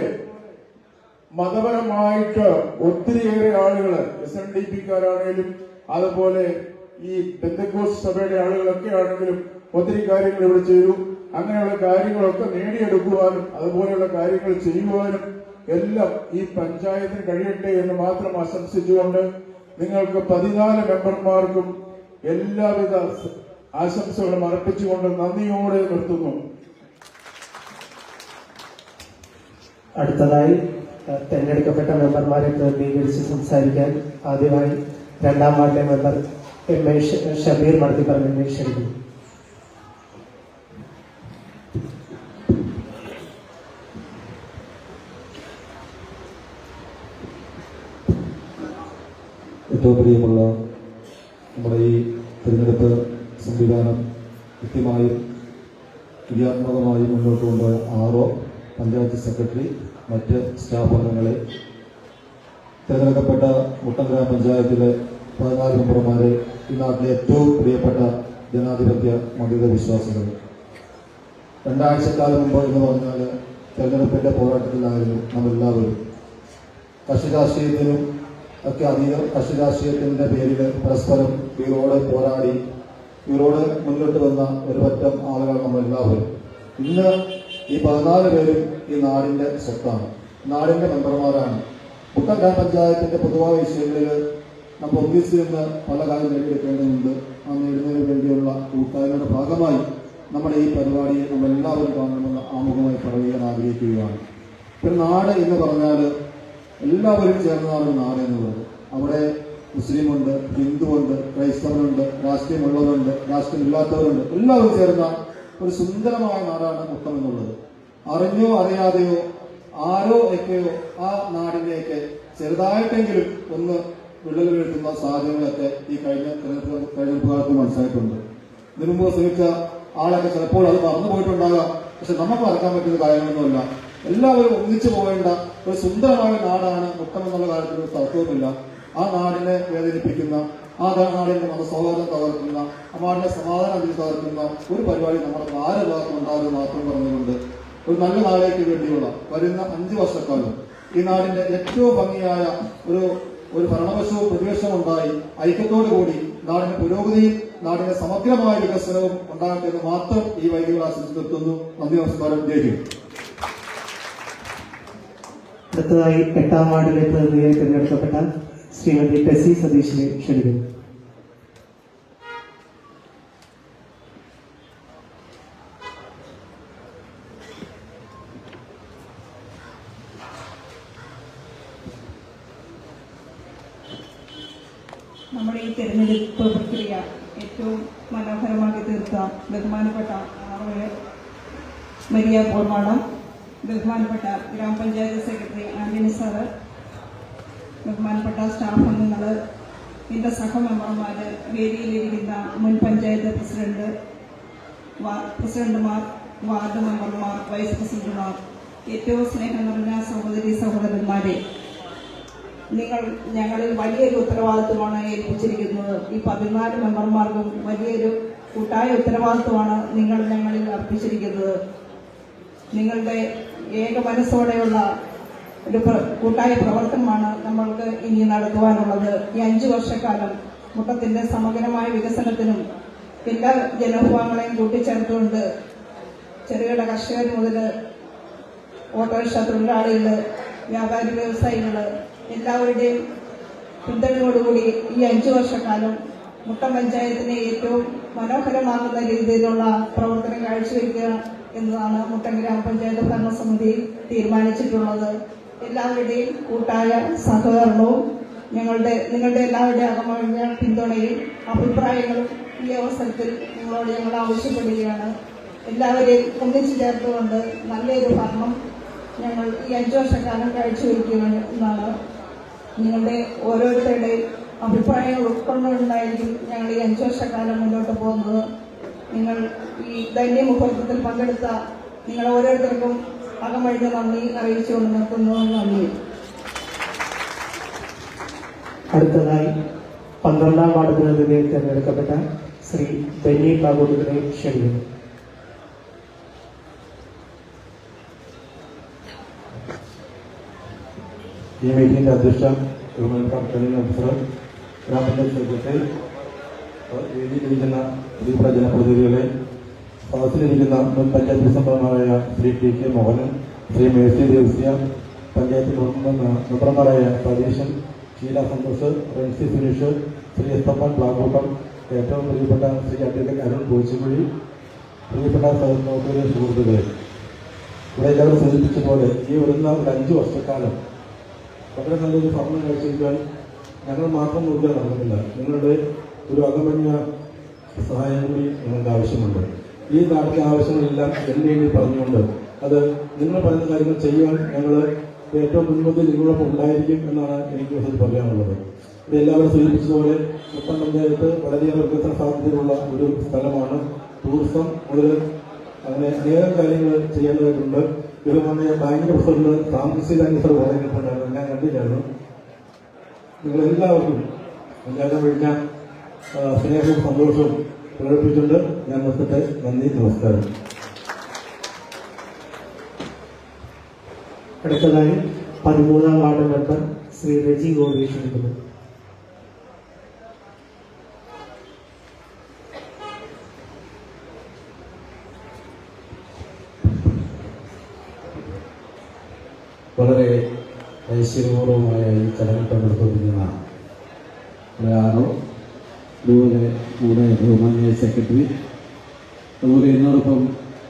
മതപരമായിട്ട് ഒത്തിരിയേറെ ആളുകൾ SNDP-ക്കാരാണേലും അതുപോലെ ഈ പെന്തക്കോസ്ത് സഭയുടെ ആളുകളൊക്കെ ആണെങ്കിലും ഒത്തിരി കാര്യങ്ങൾ ഇവിടെ ചെയ്തു. അങ്ങനെയുള്ള കാര്യങ്ങളൊക്കെ നേടിയെടുക്കുവാനും അതുപോലെയുള്ള കാര്യങ്ങൾ ചെയ്യുവാനും എല്ലാം ഈ പഞ്ചായത്തിന് കഴിയട്ടെ എന്ന് മാത്രം ആശംസിച്ചുകൊണ്ട് നിങ്ങൾക്ക് 14 മെമ്പർമാർക്കും എല്ലാവിധ ആശംസകളും അർപ്പിച്ചുകൊണ്ട് നന്ദിയോടെ നിർത്തുന്നു. അടുത്തതായി തെരഞ്ഞെടുക്കപ്പെട്ട മെമ്പർമാരെ പ്രതിനിധീകരിച്ച് സംസാരിക്കാൻ ആദ്യമായി 2ാം വാർഡിലെ മെമ്പർ MA ഷബീർ മടത്തിപ്പറമ്പിലിനെ ക്ഷണിക്കുന്നു. ഏറ്റവും പ്രിയമുള്ള നമ്മുടെ ഈ തിരഞ്ഞെടുപ്പ് സംവിധാനം കൃത്യമായും ക്രിയാത്മകമായി മുന്നോട്ട് കൊണ്ടുപോയ RO, പഞ്ചായത്ത് സെക്രട്ടറി, മറ്റ് സ്റ്റാഫ് അംഗങ്ങളെ, തിരഞ്ഞെടുക്കപ്പെട്ട മുട്ടം ഗ്രാമപഞ്ചായത്തിലെ 14 മെമ്പർമാരെ, ഈ നാട്ടിലെ ഏറ്റവും പ്രിയപ്പെട്ട ജനാധിപത്യ മതേതര വിശ്വാസികൾ, 2 ആഴ്ചക്കാലം മുമ്പ് എന്ന് പറഞ്ഞാൽ തെരഞ്ഞെടുപ്പിന്റെ പോരാട്ടത്തിലായിരുന്നു നമ്മളെല്ലാവരും. കക്ഷി രാഷ്ട്രീയത്തിനും ഒക്കെ അധികം കക്ഷി രാഷ്ട്രീയത്തിന്റെ പേരിൽ പരസ്പരം ഇവരോട് പോരാടി ഇവരോട് മുന്നോട്ട് വന്ന ഒരു പറ്റം ആളുകൾ നമ്മളെല്ലാവരും. ഇന്ന് ഈ 14 പേരും ഈ നാടിന്റെ സ്വത്താണ്, നാടിന്റെ മെമ്പർമാരാണ്. മുട്ടം ഗ്രാമപഞ്ചായത്തിന്റെ പൊതുവായ വിഷയങ്ങളിൽ നമ്മൾ ഒന്നിച്ച് നിന്ന് പല കാര്യം നേടിയെടുക്കേണ്ടതുണ്ട്. ആ നേടുന്നതിന് വേണ്ടിയുള്ള കൂട്ടായ്മയുടെ ഭാഗമായി നമ്മുടെ ഈ പരിപാടിയെ നമ്മളെല്ലാവരും കാണണമെന്ന് ആമുഖമായി പറയാൻ ആഗ്രഹിക്കുകയാണ്. ഒരു നാട് എന്ന് പറഞ്ഞാൽ എല്ലാവരും ചേർന്നതാണ് നാട് എന്നുള്ളത്. അവിടെ മുസ്ലിമുണ്ട്, ഹിന്ദുവുണ്ട്, ക്രൈസ്തവരുണ്ട്, രാഷ്ട്രീയമുള്ളവരുണ്ട്, രാഷ്ട്രീയമില്ലാത്തവരുണ്ട്, എല്ലാവരും ചേർന്ന ഒരു സുന്ദരമായ നാടാണ് മുട്ടം എന്നുള്ളത്. അറിഞ്ഞോ അറിയാതെയോ ആരോ ഒക്കെയോ ആ നാടിനെയൊക്കെ ചെറുതായിട്ടെങ്കിലും ഒന്ന് വിള്ളൽ വീഴ്ത്തുന്ന സാഹചര്യങ്ങളൊക്കെ ഈ കഴിഞ്ഞ തെരഞ്ഞെടുപ്പ് കാലത്ത് മനസ്സിലായിട്ടുണ്ട്. ഇതിനു മുമ്പ് ശ്രമിച്ച ആളൊക്കെ ചിലപ്പോൾ അത് മറന്നു പോയിട്ടുണ്ടാകാം. പക്ഷെ നമുക്ക് മറക്കാൻ പറ്റുന്ന കാര്യങ്ങളൊന്നുമല്ല. എല്ലാവരും ഒന്നിച്ചു പോകേണ്ട ഒരു സുന്ദരമായ നാടാണ് മുട്ടം എന്നുള്ള കാര്യത്തിൽ ഒരു തർക്കവുമില്ല. ആ നാടിനെ വേദനിപ്പിക്കുന്ന, ആ നാടിന്റെ മതസൗഹാർദ്ദം തകർക്കുന്ന, ആ നാടിന്റെ സമാധാനം തകർക്കുന്ന ഒരു പരിപാടി നമ്മുടെ ആരെ ഭാഗത്തും ഉണ്ടാകുമെന്ന് മാത്രം പറഞ്ഞുകൊണ്ട് ഒരു നല്ല നാളേക്ക് വേണ്ടിയുള്ള വരുന്ന 5 വർഷക്കാലം ഈ നാടിന്റെ ഏറ്റവും ഭംഗിയായ ഒരു ഭരണവശവും പ്രതിപക്ഷവും ഉണ്ടായി ഐക്യത്തോടുകൂടി നാടിന്റെ പുരോഗതിയും നാടിന്റെ സമഗ്രമായ വികസനവും ഉണ്ടാകട്ടെ എന്ന് മാത്രം ഈ വൈദികൾ ആശംസിച്ച് നിർത്തുന്നു. നന്ദി, നമസ്കാരം, ജയ് ഹിന്ദ്. അടുത്തതായി 8ാം വാർഡിലെ പ്രതിനിധിയായി തിരഞ്ഞെടുക്കപ്പെട്ട ശ്രീമതി ടെസി സതീഷിനെ ക്ഷണിക്കുന്നു. നമ്മുടെ ഈ തിരഞ്ഞെടുപ്പ് പ്രക്രിയ ഏറ്റവും മനോഹരമാക്കി തീർത്ത ബഹുമാനപ്പെട്ട മരിയ പോർമാടം, ബഹുമാനപ്പെട്ട ഗ്രാമപഞ്ചായത്ത് സെക്രട്ടറി ആന്റണി സാറ്, ബഹുമാനപ്പെട്ട സ്റ്റാഫ് അംഗങ്ങൾ, എൻ്റെ സഹമെമ്പർമാര്, വേദിയിലിരിക്കുന്ന മുൻ പഞ്ചായത്ത് പ്രസിഡന്റുമാർ, വാർഡ് മെമ്പർമാർ, വൈസ് പ്രസിഡന്റുമാർ, ഏറ്റവും സ്നേഹം നിറഞ്ഞ സഹോദരി സഹോദരന്മാരെ, നിങ്ങൾ ഞങ്ങളിൽ വലിയൊരു ഉത്തരവാദിത്വമാണ് ഏൽപ്പിച്ചിരിക്കുന്നത്. ഈ 14 മെമ്പർമാർക്കും വലിയൊരു കൂട്ടായ ഉത്തരവാദിത്വമാണ് നിങ്ങൾ ഞങ്ങളിൽ അർപ്പിച്ചിരിക്കുന്നത്. നിങ്ങളുടെ ഏക മനസ്സോടെയുള്ള ഒരു കൂട്ടായ പ്രവർത്തനമാണ് നമ്മൾക്ക് ഇനി നടത്തുവാനുള്ളത്. ഈ 5 വർഷക്കാലം മുട്ടത്തിന്റെ സമഗ്രമായ വികസനത്തിനും എല്ലാ ജനവിഭാഗങ്ങളെയും കൂട്ടിച്ചേർത്തുകൊണ്ട് ചെറുകിട കർഷകർ മുതൽ ഓട്ടോറിക്ഷ തൊഴിലാളികൾ, വ്യാപാരി വ്യവസായികൾ എല്ലാവരുടെയും പിന്തുണയോടുകൂടി ഈ 5 വർഷക്കാലം മുട്ടം പഞ്ചായത്തിനെ ഏറ്റവും മനോഹരമാകുന്ന രീതിയിലുള്ള പ്രവർത്തനം കാഴ്ചവെക്കുക എന്നതാണ് മുട്ടം ഗ്രാമപഞ്ചായത്ത് ഭരണസമിതി തീരുമാനിച്ചിട്ടുള്ളത്. എല്ലാവരുടെയും കൂട്ടായ സഹകരണവും നിങ്ങളുടെ എല്ലാവരുടെയും അകമഴിഞ്ഞ പിന്തുണയും അഭിപ്രായങ്ങളും ഈ അവസരത്തിൽ നിങ്ങളോട് ഞങ്ങൾ ആവശ്യപ്പെടുകയാണ്. എല്ലാവരെയും ഒന്നിച്ചു ചേർത്തുകൊണ്ട് നല്ലൊരു ഭരണം ഞങ്ങൾ ഈ 5 വർഷക്കാലം കാഴ്ചവെക്കുകയെന്നാണ്. നിങ്ങളുടെ ഓരോരുത്തരുടെയും അഭിപ്രായങ്ങൾ ഉൾക്കൊണ്ടുകൊണ്ടായിരിക്കും ഞങ്ങൾ ഈ 5 വർഷക്കാലം മുന്നോട്ട് പോകുന്നത്. നിങ്ങൾ ഈ ധന്യമുഹൂർത്തത്തിൽ പങ്കെടുത്ത നിങ്ങൾ ഓരോരുത്തർക്കും അകമഴിഞ്ഞ നന്ദി അറിയിച്ചുകൊണ്ട് നിർത്തുന്നു. നന്ദി. അടുത്തതായി 12ാം വാർഡ് പ്രതിനിധിയായി തിരഞ്ഞെടുക്കപ്പെട്ട ശ്രീ ബെന്നി ബാബുവിനെ ക്ഷണിക്കുന്നു. ഈ മീറ്റിംഗിന്റെ അധ്യക്ഷൻ റിട്ടേണിംഗ് ഓഫീസർ, ഗ്രാമപഞ്ചായത്ത് സെക്രട്ടറി, വേദിയിലിരിക്കുന്ന പ്രിയപ്പെട്ട ജനപ്രതിനിധികളെ, സദസ്സിലിരിക്കുന്ന മുൻ പഞ്ചായത്ത് പ്രസിഡന്റുമാരായ Shri T K Mohanan, Shri Mercy Devasya, panchayat മെമ്പർമാരായ സതീശൻ, ഷീല സന്തോഷ്, റെൻസി സുനീഷ്, ശ്രീ എസ്തപ്പൻ പ്ലാക്കൂട്ടം, ഏറ്റവും പ്രിയപ്പെട്ട ശ്രീ അഡ്വക്കേറ്റ് അരുൺ കോച്ചിക്കുഴി, പ്രിയപ്പെട്ട സഹോദര സുഹൃത്തുക്കളെ, ഇവിടെ എല്ലാവരും സൂചിപ്പിച്ചതുപോലെ ഈ വരുന്ന ഒരു 5 വർഷക്കാലം വളരെ നല്ലൊരു ഭരണം കാഴ്ചവെക്കാൻ ഞങ്ങൾ മാത്രം നോക്കിയാൽ നടന്നില്ല. നിങ്ങളുടെ ഒരു അകമഴിഞ്ഞ സഹായം കൂടി ഞങ്ങൾക്ക് ആവശ്യമുണ്ട്. ഈ നാട്ടിലെ ആവശ്യങ്ങളെല്ലാം എന്നെ പറഞ്ഞുകൊണ്ട് അത് നിങ്ങൾ പറയുന്ന കാര്യങ്ങൾ ചെയ്യാൻ ഞങ്ങൾ ഏറ്റവും മുൻപന്തിൽ നിങ്ങളോടൊപ്പം ഉണ്ടായിരിക്കും എന്നാണ് എനിക്ക് ഇത് പറയാനുള്ളത്. ഇത് എല്ലാവരും സൂചിപ്പിച്ചതുപോലെ മുട്ടം പഞ്ചായത്ത് വളരെയേറെ വികസന സാധ്യതയുള്ള ഒരു സ്ഥലമാണ്. ടൂറിസം മുതൽ അങ്ങനെ അനേകം കാര്യങ്ങൾ ചെയ്യേണ്ടതായിട്ടുണ്ട്. ബഹുമാനീയ ബാങ്കിന്റെ പ്രസിഡന്റ് സാംബശിവ പറയുന്നുണ്ടായിരുന്നു, ഞാൻ കണ്ടില്ലായിരുന്നു. നിങ്ങളെല്ലാവർക്കും എല്ലാവരും കഴിഞ്ഞ സ്നേഹവും സന്തോഷവും പ്രകടിപ്പിച്ചുകൊണ്ട് ഞാൻ നിർത്തട്ടെ. നന്ദി, നമസ്കാരം. അടുത്തതായി 13ാം വാർഡ് മെമ്പർ ശ്രീ രജി ഗോപി ക്ഷണിക്കുന്നു. വളരെ ഐശ്വര്യപൂർവമായ ഈ ചടങ്ങിൽ പങ്കെടുത്തുകൊണ്ടിരിക്കുന്ന ആരോ, അതുപോലെ നമ്മുടെ ബഹുമാന്യ സെക്രട്ടറി, അതുപോലെ എന്നോടൊപ്പം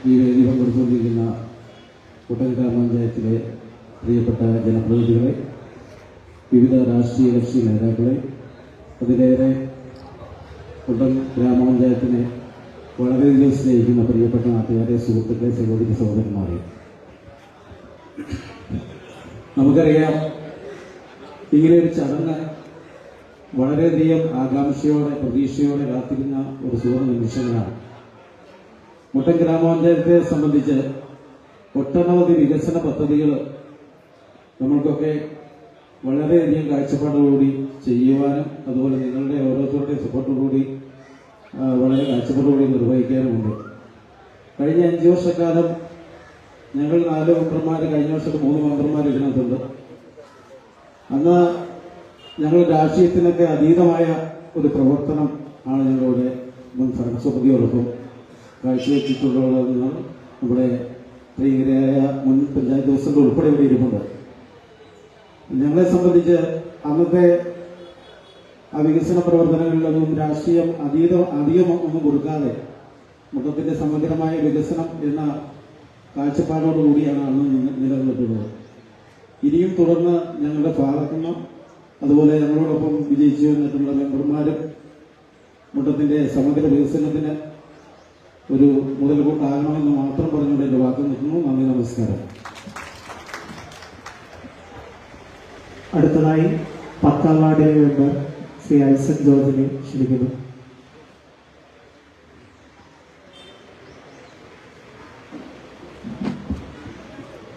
ഈ വേദി പങ്കെടുത്തുകൊണ്ടിരിക്കുന്ന മുട്ടം ഗ്രാമപഞ്ചായത്തിലെ പ്രിയപ്പെട്ട ജനപ്രതിനിധികളെ, വിവിധ രാഷ്ട്രീയ കക്ഷി നേതാക്കളെ, അതിലേറെ മുട്ടം ഗ്രാമപഞ്ചായത്തിനെ വളരെയധികം സ്നേഹിക്കുന്ന പ്രിയപ്പെട്ട നാട്ടുകാരെ, സുഹൃത്തുക്കളെ, സഹോദരി സഹോദരന്മാരെ, നമുക്കറിയാം ഇങ്ങനെ ഒരു ചടങ്ങ് വളരെയധികം ആകാംക്ഷയോടെ പ്രതീക്ഷയോടെ കാത്തിരുന്ന ഒരു സുവർണ നിമിഷങ്ങളാണ്. മുട്ടം ഗ്രാമപഞ്ചായത്തെ സംബന്ധിച്ച് ഒട്ടനവധി വികസന പദ്ധതികൾ നമ്മൾക്കൊക്കെ വളരെയധികം കാഴ്ചപ്പാടോടുകൂടി ചെയ്യുവാനും അതുപോലെ നിങ്ങളുടെ ഓരോരുത്തരുടെയും സപ്പോർട്ടോടുകൂടി വളരെ കാഴ്ചപ്പാടോടുകൂടി നിർവഹിക്കാനുമുണ്ട്. കഴിഞ്ഞ 5 വർഷക്കാലം ഞങ്ങൾ 4 മെമ്പർമാർ, കഴിഞ്ഞ വർഷത്തെ 3 മെമ്പർമാർ ഇതിനകത്തുണ്ട്. അന്ന് ഞങ്ങൾ രാഷ്ട്രീയത്തിനൊക്കെ അതീതമായ ഒരു പ്രവർത്തനം ആണ് ഞങ്ങളുടെ മുൻ ഭരണസമിതിയോടൊപ്പം കാഴ്ചവെച്ചിട്ടുള്ളതെന്ന് നമ്മുടെ പ്രിയരായ മുൻ പഞ്ചായത്ത് പ്രസിഡന്റ് ഉൾപ്പെടെ ഇവിടെ ഇരിപ്പുണ്ട്. ഞങ്ങളെ സംബന്ധിച്ച് അന്നത്തെ ആ വികസന പ്രവർത്തനങ്ങളിലൊന്നും രാഷ്ട്രീയം അധികം ഒന്നും കൊടുക്കാതെ മൊത്തത്തിന്റെ സമഗ്രമായ വികസനം എന്ന കാഴ്ചപ്പാടോടുകൂടിയാണ് അന്ന് നിലനിന്നിട്ടുള്ളത്. ഇനിയും തുടർന്ന് ഞങ്ങളുടെ ഫാദർക്കും അതുപോലെ ഞങ്ങളോടൊപ്പം വിജയിച്ചു വന്നിട്ടുള്ള മെമ്പർമാരും മുട്ടത്തിന്റെ സമഗ്ര വികസനത്തിന് ഒരു മുതൽക്കൂട്ടാകണമെന്ന് മാത്രം പറഞ്ഞുകൊണ്ട് എന്റെ വാക്ക് നിൽക്കുന്നു. നന്ദി, നമസ്കാരം. അടുത്തതായി 10ാം വാർഡിലെ മെമ്പർ ശ്രീ ഐസക് ജോർജിനെ ക്ഷണിക്കുന്നു.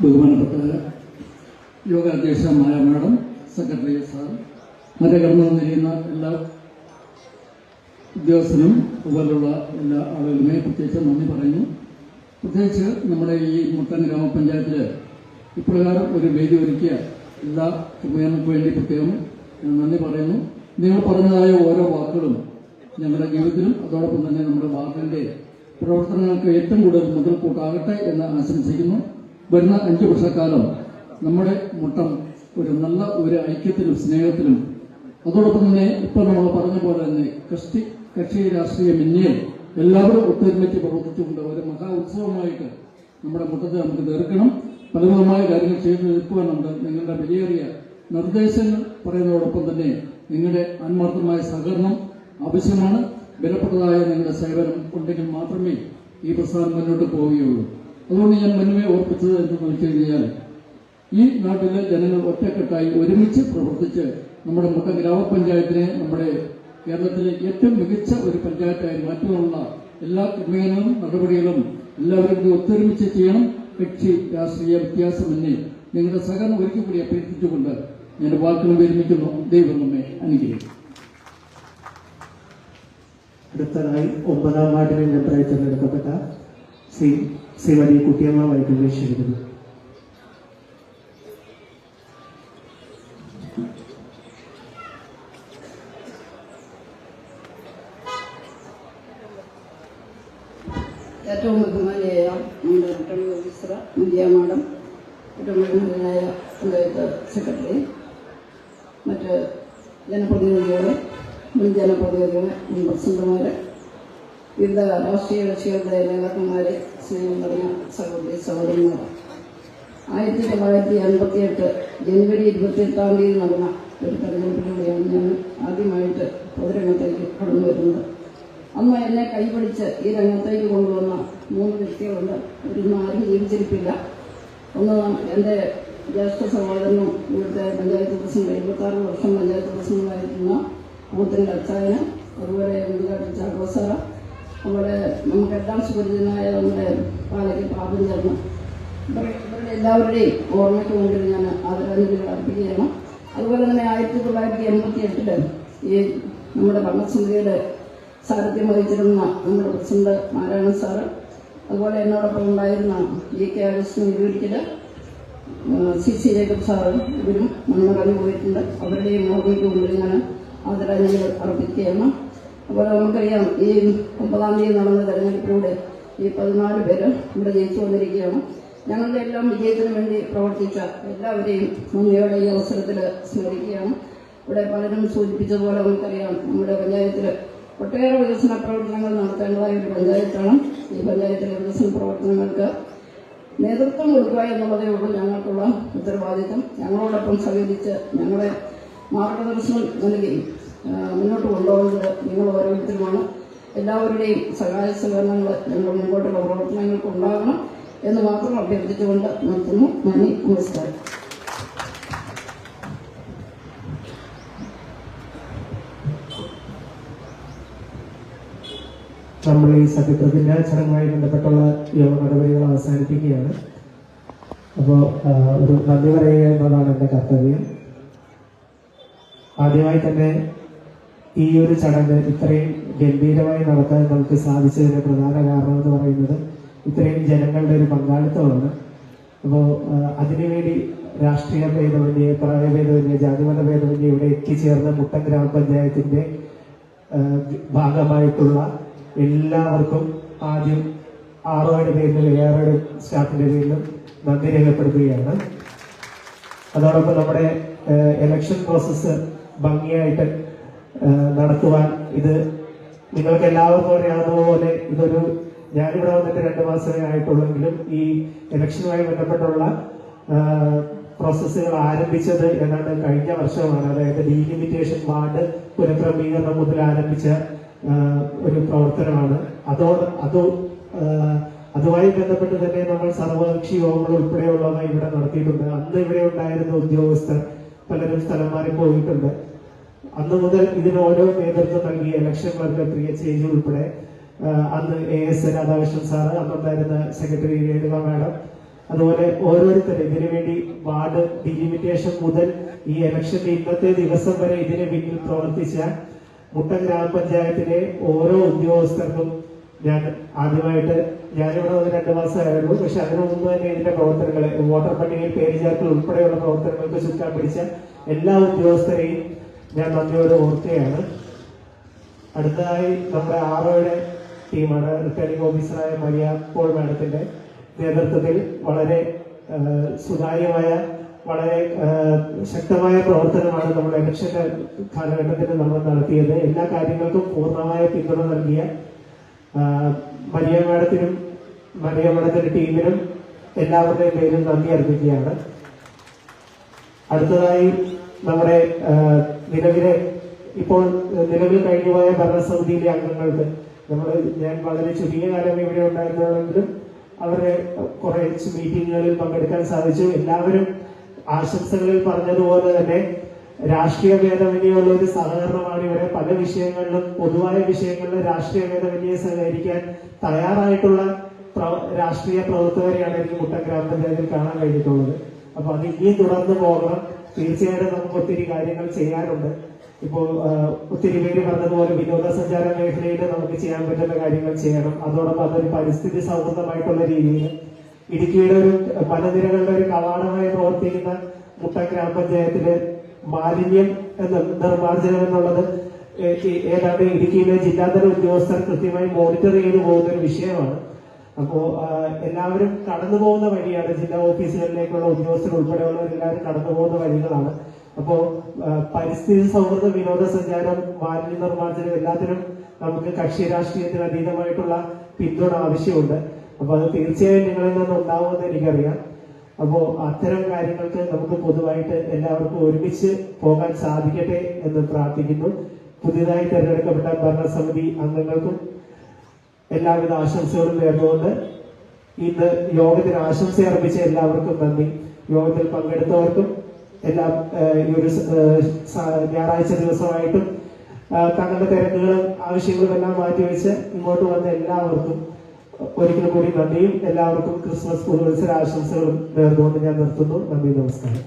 ബഹുമാനപ്പെട്ട യോഗാധ്യക്ഷമായ മാഡം, സെക്രട്ടറി സാർ, മറ്റേ കടന്നു വന്നിരിക്കുന്ന എല്ലാ ഉദ്യോഗസ്ഥനും അതുപോലുള്ള എല്ലാ ആളുകളുമേ പ്രത്യേകിച്ച് നന്ദി പറയുന്നു. പ്രത്യേകിച്ച് നമ്മുടെ ഈ മുട്ടൻ ഗ്രാമപഞ്ചായത്തിൽ ഇപ്രകാരം ഒരു വേദി ഒരുക്കിയ എല്ലാ ഉപകരണങ്ങൾക്ക് വേണ്ടി പ്രത്യേകം നന്ദി പറയുന്നു. നിങ്ങൾ പറഞ്ഞതായ ഓരോ വാക്കുകളും ഞങ്ങളുടെ ജീവിതത്തിലും അതോടൊപ്പം തന്നെ നമ്മുടെ വാർഡിന്റെ പ്രവർത്തനങ്ങൾക്ക് ഏറ്റവും കൂടുതൽ മുതൽക്കൂട്ടാകട്ടെ എന്ന് ആശംസിക്കുന്നു. വരുന്ന 5 വർഷക്കാലം നമ്മുടെ മുട്ടം ഒരു നല്ല ഒരു ഐക്യത്തിലും സ്നേഹത്തിലും അതോടൊപ്പം തന്നെ ഇപ്പൊ നമ്മൾ പറഞ്ഞ പോലെ തന്നെ കക്ഷി രാഷ്ട്രീയ മിന്നിയിൽ എല്ലാവരും ഒത്തൊരുമിച്ച് പ്രവർത്തിച്ചുകൊണ്ട് ഒരു മഹാ ഉത്സവമായിട്ട് നമ്മുടെ മുട്ടത്തെ നമുക്ക് തീർക്കണം. പലവിധമായ കാര്യങ്ങൾ ചെയ്തു തീർക്കുവാനുണ്ട്. നിങ്ങളുടെ വിലയേറിയ നിർദ്ദേശങ്ങൾ പറയുന്നതോടൊപ്പം തന്നെ നിങ്ങളുടെ ആത്മാർത്ഥമായ സഹകരണം ആവശ്യമാണ്. വിലപ്പെട്ടതായ നിങ്ങളുടെ സേവനം ഉണ്ടെങ്കിൽ മാത്രമേ ഈ പ്രസ്ഥാനം മുന്നോട്ട് പോവുകയുള്ളൂ. അതുകൊണ്ട് ഞാൻ മുന്നമേ ഓർപ്പിച്ചത് എന്ന് വെച്ച് കഴിഞ്ഞാൽ ഈ നാട്ടിലെ ജനങ്ങൾ ഒറ്റക്കെട്ടായി ഒരുമിച്ച് പ്രവർത്തിച്ച് നമ്മുടെ മുട്ട ഗ്രാമപഞ്ചായത്തിനെ നമ്മുടെ കേരളത്തിലെ ഏറ്റവും മികച്ച ഒരു പഞ്ചായത്തായി മാറ്റുവാനുള്ള എല്ലാ ക്രമീകരണങ്ങളും നടപടികളും എല്ലാവരും കൂടി ഒത്തൊരുമിച്ച് ചെയ്യണം. കക്ഷി രാഷ്ട്രീയ വ്യത്യാസമെന്നെ നിങ്ങളുടെ സഹകരണം ഒരിക്കൽ കൂടി അഭ്യർത്ഥിച്ചുകൊണ്ട് ഞാൻ വാക്കുകൾ വിരമിക്കുന്നു. ദൈവം നമ്മെ അനുഗ്രഹിക്കും. അടുത്തതായി 9ാം വാർഡിലെ മെമ്പറായി തിരഞ്ഞെടുക്കപ്പെട്ട ശ്രീമതി കുട്ടിയമ്മ വൈദ്യുതി ക്ഷണിക്കുന്നു. ഏറ്റവും ബഹുമാനിയായ നമ്മുടെ റിട്ടേണിംഗ് ഓഫീസർ ഇന്ത്യ മാഡം, ഏറ്റവും ബഹുമാനായ പഞ്ചായത്ത് സെക്രട്ടറി, മറ്റ് ജനപ്രതിനിധികളെ, മുൻ ജനപ്രതിനിധികളെ, മുൻ പ്രസിഡന്റുമാരെ, വിവിധ രാഷ്ട്രീയ കക്ഷികളുടെ നേതാക്കന്മാരെ, സ്നേഹം നിറഞ്ഞ സഹോദരി സഹോദരന്മാർ, 1988 ജനുവരി 28-ാം തീയതി നടന്ന ഒരു തെരഞ്ഞെടുപ്പിലൂടെയാണ് ഞാൻ ആദ്യമായിട്ട് പൊതുരംഗത്തേക്ക് കടന്നു വരുന്നത്. അന്ന് എന്നെ കൈപിടിച്ച് ഈ രംഗത്തേക്ക് കൊണ്ടുവന്ന 3 വ്യക്തികളുണ്ട്. അവരൊന്നും ആരും ജീവിച്ചിരിപ്പില്ല. ഒന്ന് എൻ്റെ ജ്യേഷ്ഠ സഹോദരനും ഇവിടുത്തെ പഞ്ചായത്ത് പ്രസിഡന്റ് 26 വർഷം പഞ്ചായത്ത് പ്രസിഡന്റായിരുന്ന കൂത്തിന്റെ അച്ചായന്, അതുപോലെ മുൻകാട്ടിൽ ചാക്കോസാറ, അതുപോലെ നമുക്കെല്ലാം സുപരിചിതനായ നമ്മുടെ പാലയ്ക്ക് പാപം ചേർന്ന് ഇവരുടെ എല്ലാവരുടെയും ഓർമ്മയ്ക്ക് മുമ്പിൽ ഞാൻ ആദരാഞ്ജലികൾ അർപ്പിക്കുകയാണ്. അതുപോലെ തന്നെ 1988 ഈ നമ്മുടെ ഭരണസമിതിയുടെ സാരഥ്യം വഹിച്ചിരുന്ന നമ്മുടെ പ്രസിഡന്റ് നാരായണ സാറ്, അതുപോലെ എന്നോടൊപ്പം ഉണ്ടായിരുന്ന JK അഗസ്റ്റിൻ ഇരുവരിക്കല്, CC ജേക്കബ് സാറ്, ഇവരും മൺമറഞ്ഞു പോയിട്ടുണ്ട്. അവരുടെയും ഓർമ്മയ്ക്ക് മുമ്പിൽ ഞാൻ ആദരാഞ്ജലികൾ അർപ്പിക്കുകയാണ്. അതുപോലെ നമുക്കറിയാം ഈ 9-ാം തീയതി നടന്ന തെരഞ്ഞെടുപ്പിലൂടെ ഈ 14 പേര് ഇവിടെ ജയിച്ചു വന്നിരിക്കുകയാണ്. ഞങ്ങളുടെ എല്ലാം വിജയത്തിന് വേണ്ടി പ്രവർത്തിച്ച എല്ലാവരെയും നന്ദിയോടെ ഈ അവസരത്തിൽ സ്മരിക്കുകയാണ്. ഇവിടെ പലരും സൂചിപ്പിച്ചതുപോലെ നമുക്കറിയാം നമ്മുടെ പഞ്ചായത്തിൽ ഒട്ടേറെ വികസന പ്രവർത്തനങ്ങൾ നടത്തേണ്ടതായ ഒരു പഞ്ചായത്താണ്. ഈ പഞ്ചായത്തിലെ വികസന പ്രവർത്തനങ്ങൾക്ക് നേതൃത്വം കൊടുക്കുക എന്നുള്ളതേ ഉള്ളൂ ഞങ്ങൾക്കുള്ള ഉത്തരവാദിത്വം. ഞങ്ങളോടൊപ്പം സഹകരിച്ച് ഞങ്ങളെ മാർഗദർശനം നൽകി മുന്നോട്ട് കൊണ്ടുപോകുന്നത് നിങ്ങൾ ഓരോരുത്തരുമാണ്. എല്ലാവരുടെയും സഹായ സഹകരണങ്ങൾ ഞങ്ങൾ മുമ്പോട്ടുള്ള പ്രവർത്തനങ്ങൾക്ക് ഉണ്ടാകണം എന്ന് മാത്രം അഭ്യർത്ഥിച്ചുകൊണ്ട് നിർത്തുന്നു. നന്ദി, നമസ്കാരം. നമ്മൾ ഈ സത്യപ്രതിജ്ഞാ ചടങ്ങുമായി ബന്ധപ്പെട്ടുള്ള യോഗ നടപടികൾ അവസാനിപ്പിക്കുകയാണ്. അപ്പോൾ ഒരു നന്ദി പറയുക എന്നതാണ് എൻ്റെ കർത്തവ്യം. ആദ്യമായി തന്നെ ഈ ഒരു ചടങ്ങ് ഇത്രയും ഗംഭീരമായി നടത്താൻ നമുക്ക് സാധിച്ചതിന്റെ പ്രധാന കാരണം എന്ന് പറയുന്നത് ഇത്രയും ജനങ്ങളുടെ ഒരു പങ്കാളിത്തമാണ്. അപ്പോൾ അതിനുവേണ്ടി രാഷ്ട്രീയ ഭേദമന്യേ, പ്രായഭേദമന്യേ, ജാതിമത ഭേദമന്യേ ഇവിടെ എത്തിച്ചേർന്ന മുട്ടം ഗ്രാമപഞ്ചായത്തിന്റെ ഭാഗമായിട്ടുള്ള എല്ലാവർക്കും ആദ്യം ആറോയുടെ പേരിലും ഏറോയുടെ സ്റ്റാഫിന്റെ പേരിലും നന്ദി രേഖപ്പെടുത്തുകയാണ്. അതോടൊപ്പം നമ്മുടെ ഇലക്ഷൻ പ്രോസസ്സ് ഭംഗിയായിട്ട് നടത്തുവാൻ ഇത് നിങ്ങൾക്ക് എല്ലാവർക്കും അറിയാവുന്നതുപോലെ ഇതൊരു ഞാനിവിടെ വന്നിട്ട് 2 മാസമേ ആയിട്ടുള്ളെങ്കിലും ഈ ഇലക്ഷനുമായി ബന്ധപ്പെട്ടുള്ള പ്രോസസ്സുകൾ ആരംഭിച്ചത് ഏതാണ്ട് കഴിഞ്ഞ വർഷമാണ്. അതായത് ഡീലിമിറ്റേഷൻ വാർഡ് പുനഃക്രമീകരണം മുതൽ ആരംഭിച്ച ഒരു പ്രവർത്തനമാണ്. അതുമായി ബന്ധപ്പെട്ട് തന്നെ നമ്മൾ സർവകക്ഷി യോഗങ്ങൾ ഉൾപ്പെടെയുള്ളവ ഇവിടെ നടത്തിയിട്ടുണ്ട്. അന്ന് ഇവിടെ ഉണ്ടായിരുന്ന ഉദ്യോഗസ്ഥർ പലരും സ്ഥലം മാറി പോയിട്ടുണ്ട്. അന്ന് മുതൽ ഇതിന് ഓരോ നേതൃത്വം നൽകി ഇലക്ഷൻ ക്ലർക്ക് പ്രിയ ചേഞ്ച് ഉൾപ്പെടെ അന്ന് AS രാധാകൃഷ്ണൻ സാറ്, അന്നുണ്ടായിരുന്ന സെക്രട്ടറി രേണുക മാഡം, അതുപോലെ ഓരോരുത്തരും ഇതിനുവേണ്ടി വാർഡ് ഡിലിമിറ്റേഷൻ മുതൽ ഈ ഇലക്ഷന്റെ ഇന്നത്തെ ദിവസം വരെ ഇതിന് പിന്നിൽ പ്രവർത്തിച്ച മുട്ടം ഗ്രാമപഞ്ചായത്തിലെ ഓരോ ഉദ്യോഗസ്ഥർക്കും ഞാൻ ആദ്യമായിട്ട്, ഞാനിവിടെ വന്ന് 2 മാസമായുള്ളൂ, പക്ഷെ അതിനു മുമ്പ് തന്നെ ഇതിന്റെ പ്രവർത്തനങ്ങൾ, വോട്ടർ പട്ടികയിൽ പേര് ചേർക്കൽ ഉൾപ്പെടെയുള്ള പ്രവർത്തനങ്ങൾക്ക് ചുക്കാൻ പിടിച്ച എല്ലാ ഉദ്യോഗസ്ഥരെയും ഞാൻ നന്ദിയോടെ ഓർക്കുകയാണ്. അടുത്തതായി നമ്മുടെ ആറോയുടെ ടീമാണ്. റിട്ടേണിംഗ് ഓഫീസറായ മരിയ പോൾ മാഡത്തിന്റെ നേതൃത്വത്തിൽ വളരെ സുതാര്യമായ, വളരെ ശക്തമായ പ്രവർത്തനമാണ് നമ്മൾ ഇലക്ഷന്റെ കാലഘട്ടത്തിൽ നമ്മൾ നടത്തിയത്. എല്ലാ കാര്യങ്ങൾക്കും പൂർണ്ണമായ പിന്തുണ നൽകിയ മരിയ മാഡത്തിന്റെ ടീമിനും എല്ലാവരുടെയും പേരിൽ നന്ദി അർപ്പിക്കുകയാണ്. അടുത്തതായി നമ്മുടെ നിലവിൽ കഴിഞ്ഞുപോയ ഭരണസമിതിയിലെ അംഗങ്ങൾക്ക് ഞാൻ വളരെ ചുരുങ്ങിയ കാലം ഇവിടെ ഉണ്ടായിരുന്നെങ്കിലും അവരുടെ കുറെ മീറ്റിങ്ങുകളിൽ പങ്കെടുക്കാൻ സാധിച്ചു. എല്ലാവരും ആശംസകളിൽ പറഞ്ഞതുപോലെ തന്നെ രാഷ്ട്രീയ ഭേദമന്യുള്ള ഒരു സഹകരണമാണ് ഇവിടെ. പല വിഷയങ്ങളിലും, പൊതുവായ വിഷയങ്ങളിലും രാഷ്ട്രീയ ഭേദമന്യെ സഹകരിക്കാൻ തയ്യാറായിട്ടുള്ള രാഷ്ട്രീയ പ്രവർത്തകരെയാണ് എനിക്ക് മുട്ടം ഗ്രാമപഞ്ചായത്തിൽ കാണാൻ കഴിഞ്ഞിട്ടുള്ളത്. അപ്പൊ അത് ഇനിയും തുടർന്ന് പോകണം. തീർച്ചയായിട്ടും നമുക്ക് ഒത്തിരി കാര്യങ്ങൾ ചെയ്യാനുണ്ട്. ഇപ്പോ ഒത്തിരി പേര് പറഞ്ഞതുപോലെ വിനോദസഞ്ചാര മേഖലയിൽ നമുക്ക് ചെയ്യാൻ പറ്റുന്ന കാര്യങ്ങൾ ചെയ്യണം. അതോടൊപ്പം അതൊരു പരിസ്ഥിതി സൗഹൃദമായിട്ടുള്ള രീതിയിൽ ഇടുക്കിയുടെ ഒരു മലനിരകളുടെ ഒരു കവാടമായി പ്രവർത്തിക്കുന്ന മുട്ടം ഗ്രാമപഞ്ചായത്തില് മാലിന്യം നിർമ്മാർജ്ജനം എന്നുള്ളത് ഏതാണ്ട് ഇടുക്കിയിലെ ജില്ലാതല ഉദ്യോഗസ്ഥർ കൃത്യമായി മോണിറ്റർ ചെയ്തു പോകുന്ന ഒരു വിഷയമാണ്. അപ്പോ എല്ലാവരും കടന്നു പോകുന്ന വഴിയാണ്, ജില്ലാ ഓഫീസുകളിലേക്കുള്ള ഉദ്യോഗസ്ഥർ ഉൾപ്പെടെയുള്ളവരെല്ലാവരും കടന്നു പോകുന്ന വഴികളാണ്. അപ്പോ പരിസ്ഥിതി സൗഹൃദ വിനോദസഞ്ചാരം, മാലിന്യ നിർമ്മാർജ്ജനം എല്ലാത്തിനും നമുക്ക് കക്ഷി രാഷ്ട്രീയത്തിന് അതീതമായിട്ടുള്ള പിന്തുണ ആവശ്യമുണ്ട്. അപ്പൊ അത് തീർച്ചയായും നിങ്ങളിൽ നിന്ന് ഉണ്ടാവുമെന്ന് എനിക്കറിയാം. അപ്പോ അത്തരം കാര്യങ്ങൾക്ക് നമുക്ക് പൊതുവായിട്ട് എല്ലാവർക്കും ഒരുമിച്ച് പോകാൻ സാധിക്കട്ടെ എന്ന് പ്രാർത്ഥിക്കുന്നു. പുതിയതായി തെരഞ്ഞെടുക്കപ്പെട്ട ഭരണസമിതി അംഗങ്ങൾക്കും എല്ലാവിധ ആശംസകളും നേർന്നുകൊണ്ട് ഇന്ന് യോഗത്തിന് ആശംസ അർപ്പിച്ച എല്ലാവർക്കും നന്ദി. യോഗത്തിൽ പങ്കെടുത്തവർക്കും എല്ലാം ഈ ഒരു ഞായറാഴ്ച ദിവസമായിട്ടും തങ്ങളുടെ തിരക്കുകളും ആവശ്യങ്ങളും എല്ലാം മാറ്റിവെച്ച് ഇങ്ങോട്ട് വന്ന എല്ലാവർക്കും ഒരിക്കൽ കൂടി നന്ദിയും എല്ലാവർക്കും ക്രിസ്മസ് പുതുവത്സര ആശംസകളും നേർന്നുകൊണ്ട് ഞാൻ നിർത്തുന്നു. നന്ദി, നമസ്കാരം.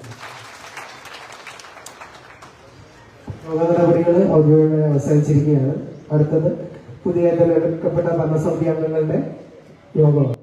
യോഗ നടപടികൾ ഔദ്യോഗികമായി അവസാനിച്ചിരിക്കുകയാണ്. അടുത്തത് പുതിയ തെരഞ്ഞെടുക്കപ്പെട്ട ഭരണസമിതി അംഗങ്ങളുടെ യോഗമാണ്.